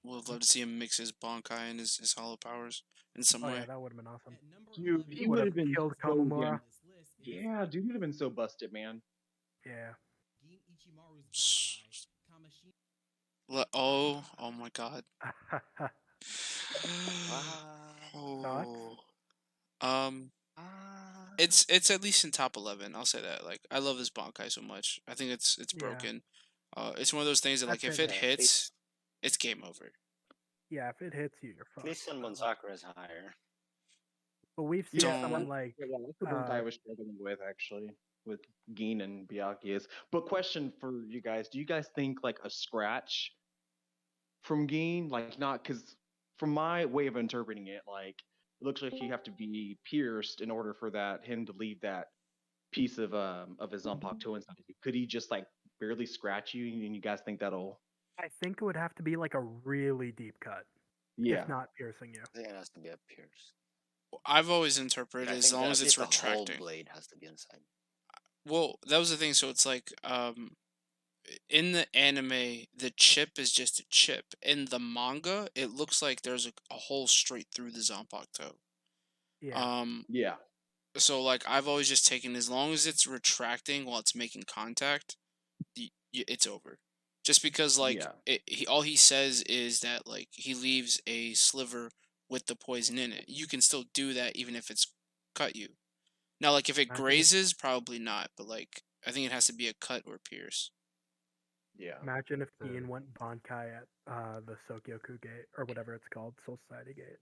would love to see him mix his Bankai and his hollow powers in some Oh way. yeah, that would have been awesome. At number Dude, 11, he would would have have been killed so Komamura. damn. Yeah, dude, he'd have been so busted, man. Yeah. Gin Ichimaru's Bankai, Kamashima. Oh my god. Wow. Oh. Ah. It's at least in top 11. I'll say that. Like I love this Bankai so much. I think it's Yeah. broken. It's one of those things that like That's if it. it Yeah, hits, it's game over. Yeah, if it hits you, you're At least fucked. Sunbun Sakura is higher. But we've seen Don't- someone like Yeah, that's the one guy I was struggling with actually, with Geen and Byakuya's. But question for you guys: do you guys think like a scratch from Geen, like not because from my way of interpreting it, like it looks like you have to be pierced in order for that him to leave that piece of his Zanpakuto inside of you. Could he just like barely scratch you, and you guys think that'll? I think it would have to be like a really deep cut, Yeah, if not piercing you. I think it has to be a pierce. I've always Like, interpreted I as think long that as at it's least the whole retracting. blade has to be inside. Well, that was the thing. So it's like in the anime, the chip is just a chip. In the manga, it looks like there's a hole straight through the Zanpakuto. Yeah. yeah, So like I've always just taken as long as it's retracting while it's making contact, it's over. Just because like yeah. all he says is that like he leaves a sliver with the poison in it. You can still do that even if it's cut you. Now like if it I think grazes, probably not, but like I think it has to be a cut or pierce. Yeah. Imagine if Hmm. Ian went Bankai at the Sokyoku Gate or whatever it's called, Soul Society Gate.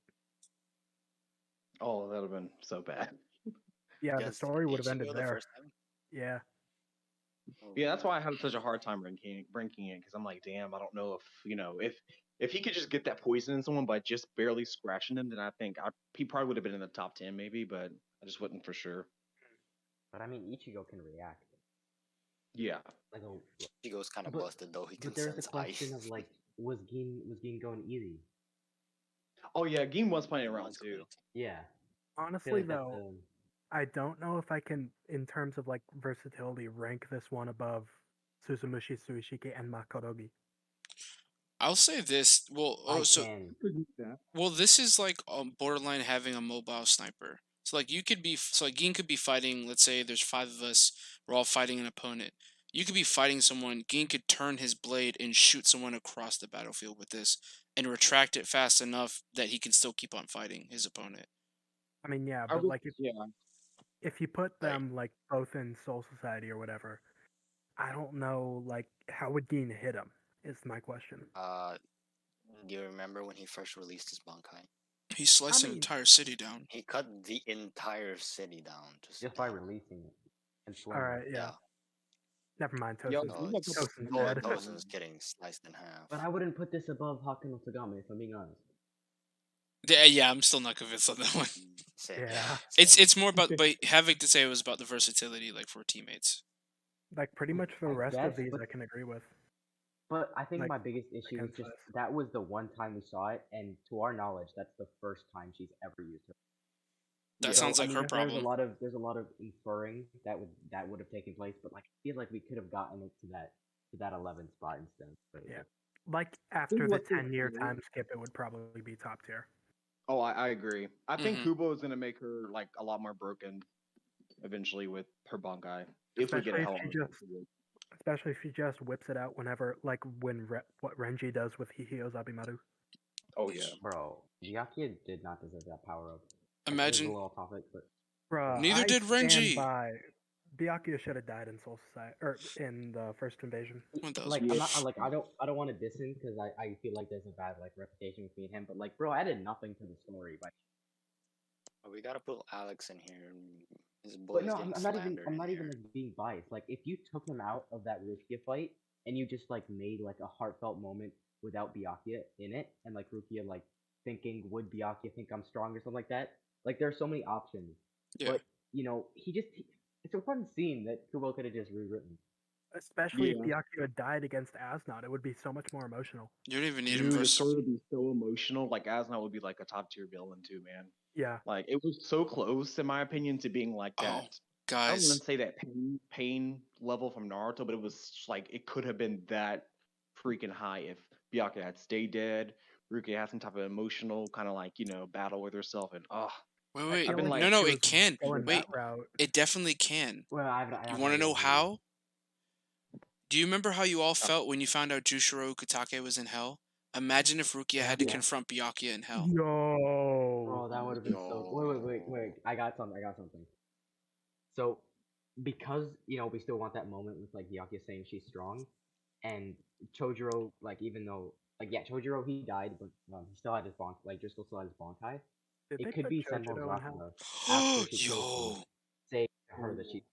Oh, that would have been so bad. Yeah, the Against story would have Ichigo ended the there. first time. Yeah. Oh, Yeah, that's why I had such a hard time ranking it because I'm like, damn, I don't know if he could just get that poison in someone by just barely scratching them, then I think he probably would have been in the top 10 maybe, but I just wasn't for sure. But I mean, Ichigo can react. Yeah. Like, Ichigo's kind of But- busted though. He can but there's a sense question ice. of like, was Geen going easy? Oh yeah, Game was playing around Once too. Yeah. I feel Honestly, like that's though, a, I don't know if I can, in terms of like versatility, rank this one above Suzumushi, Suishiki, and Makorogi. I'll say this. Well, I can. well, this is like borderline having a mobile sniper. So like you could be so like Geen could be fighting. Let's say there's 5 of us. We're all fighting an opponent. You could be fighting someone. Geen could turn his blade and shoot someone across the battlefield with this, and retract it fast enough that he can still keep on fighting his opponent. I mean, yeah, I but would- like yeah. if you put Like- them like both in Soul Society or whatever, I don't know like how would Geen hit him is my question. Do you remember when he first released his Bankai? He sliced an mean- entire city down. He cut the entire city down. Just by releasing it and All slowing right, it. yeah. Never mind, Yeah, Tosin's, there's a couple Tosin's things dead. like Tozen's getting sliced in half. But I wouldn't put this above Hakuno Tagame, if I'm being honest. Yeah, I'm still not convinced on that one. Same, Yeah. It's more about but Havoc to say it was about the versatility like for teammates. Like pretty much the I rest guess, of these but- I can agree with. But I think Like, my biggest issue is against just us. that was the one time we saw it, and to our knowledge, that's the first time she's ever used her. That So, sounds I like mean, her there's problem. a lot of inferring that would have taken place, but like I feel like we could have gotten it to that 11th spot instead. But, Yeah. Like after the what's the 10-year theory? time skip, it would probably be top tier. Oh, I agree. I think Mhm. Kubo is gonna make her like a lot more broken eventually with her Bankai. If we get a Especially hell if on she just- Especially if she just whips it out whenever, like when what Renji does with Hihio Zabimaru. Oh yeah. Bro, Byakuya did not deserve that power up. Imagine- It was a little topic, but Bruh, Neither I did stand Renji. by. Byakuya should have died in Soul Society or in the first invasion. One thousand. like Yeah. I'm not like I don't want to diss him because I feel like there's a bad like reputation between him. But like, bro, I did nothing to the story. But we gotta put Alex in here. His But boy's no, getting I'm not even slandered I'm in not even here. like being biased. Like if you took him out of that Rukia fight and you just like made like a heartfelt moment without Byakuya in it, and like Rukia like thinking would Byakuya think I'm strong or something like that. Like there's so many options. Yeah. But you know, it's a one scene that Kubo could have just rewritten. Especially Yeah. if Byakuya died against Asnod, it would be so much more emotional. You don't even need him Dude, the versus. story would be so emotional. Like Asna would be like a top tier villain too, man. Yeah. Like it was so close, in my opinion, to being like Oh, that. I don't guys, want to say that pain level from Naruto, but it was like it could have been that freaking high if Byakuya had stayed dead, Rukia has some type of emotional kind of like battle with herself, and Wait, I've been no, like, no, she it was can. going Wait, that route. it definitely can. Well, I have You an want to idea know who- how? Do you remember how you all felt when you found out Jushiro Ukitake was in hell? Imagine if Rukia had to Yeah. confront Byakuya in hell. Yo. Oh, that would have been so. Wait. I got something. So, because we still want that moment with like Byakuya saying she's strong, and Chojuro, like even though Chojuro he died, but he still had his bonk, like Driscoll still had his bonkai. Did they It could put be Chojuro Senmo in hell? Sakura after she kills him, Yo. saying to her that she.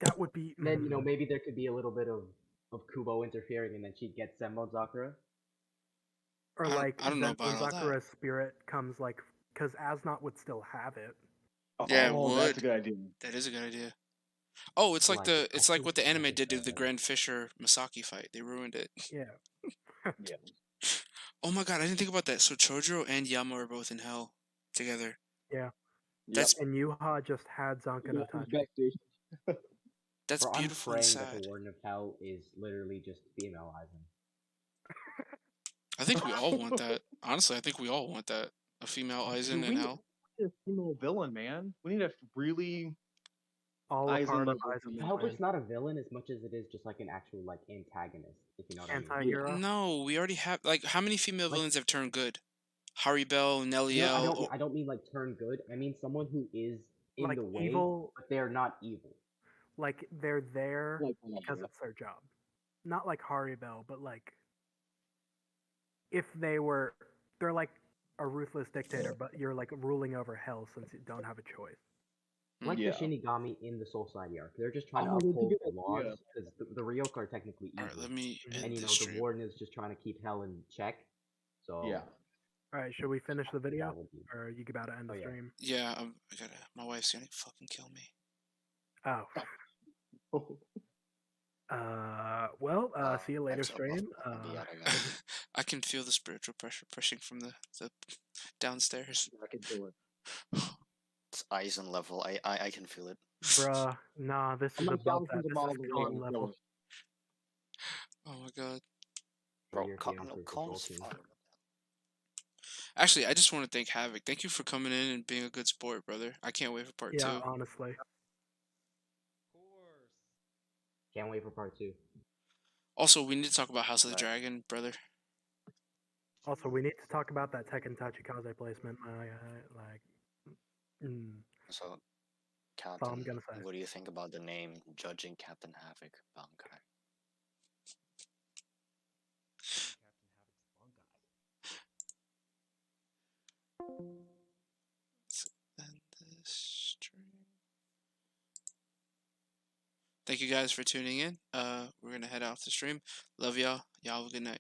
That would be. Then maybe there could be a little bit of Kubo interfering, and then she gets Senmo Sakura. Or like I don't know about all that. Sakura's spirit comes like, because Asnot would still have it. Yeah, it oh, would. that's a good idea. That is a good idea. Oh, it's like what the anime did to the Grand Fisher Masaki fight. They ruined it. Yeah. Yeah. Oh my god, I didn't think about that. So Chojuro and Yama are both in hell together. Yeah. That's And Yuha just had Zanka no Tachi. that's Bro, I'm beautiful praying and that the sad. Warden of Hell is literally just female Aizen. I think we all want that. Honestly, I think we all want that. A female Aizen in hell. We need a female villain, man. We need a really All a Aizen part of level Aizen's female I hope plan. it's not a villain as much as it is just like an actual like antagonist, if you know what I mean. Anti-hero. No, we already have how many female Like- villains have turned good? Haribel, No, Neliel. I don't mean like turn good. I mean someone who is in Like the way, evil, but they're not evil. like they're there Like, because it's their job. Not like Haribel, but like if they're like a ruthless dictator, but you're like ruling over hell since you don't have a choice. Like Yeah. the Shinigami in the Soul Society arc. They're just trying Oh, to that's a uphold good the laws idea. because the Ryoka are technically evil. Alright, let me and end the this stream. Warden is just trying to keep hell in check. So Yeah. All right, should we finish the video, that would be. or are you about to end the Oh, yeah. stream? Yeah, my wife's gonna fucking kill me. Oh. Well, see you later, Thanks, stream. I'll be out again. I can feel the spiritual pressure pushing from the downstairs. I can do it. It's Aizen level. I can feel it. Bruh, nah, this I'm is like above bouncing that. the This ball is the con way. level. Oh my god. Bro, Your calm fiance is calm's sulking. fun. Actually, I just want to thank Havoc. Thank you for coming in and being a good sport, brother. I can't wait for part Yeah, 2. honestly. Can't wait for part 2. Also, we need to talk about House of the Right. Dragon, brother. Also, we need to talk about that Tekken Tachikaze placement. So, all I'm Captain, gonna say. what do you think about the name Judging Capt.Havoc Bankai? Let's end this stream. Thank you guys for tuning in. We're gonna head off the stream. Love y'all. Y'all have a good night.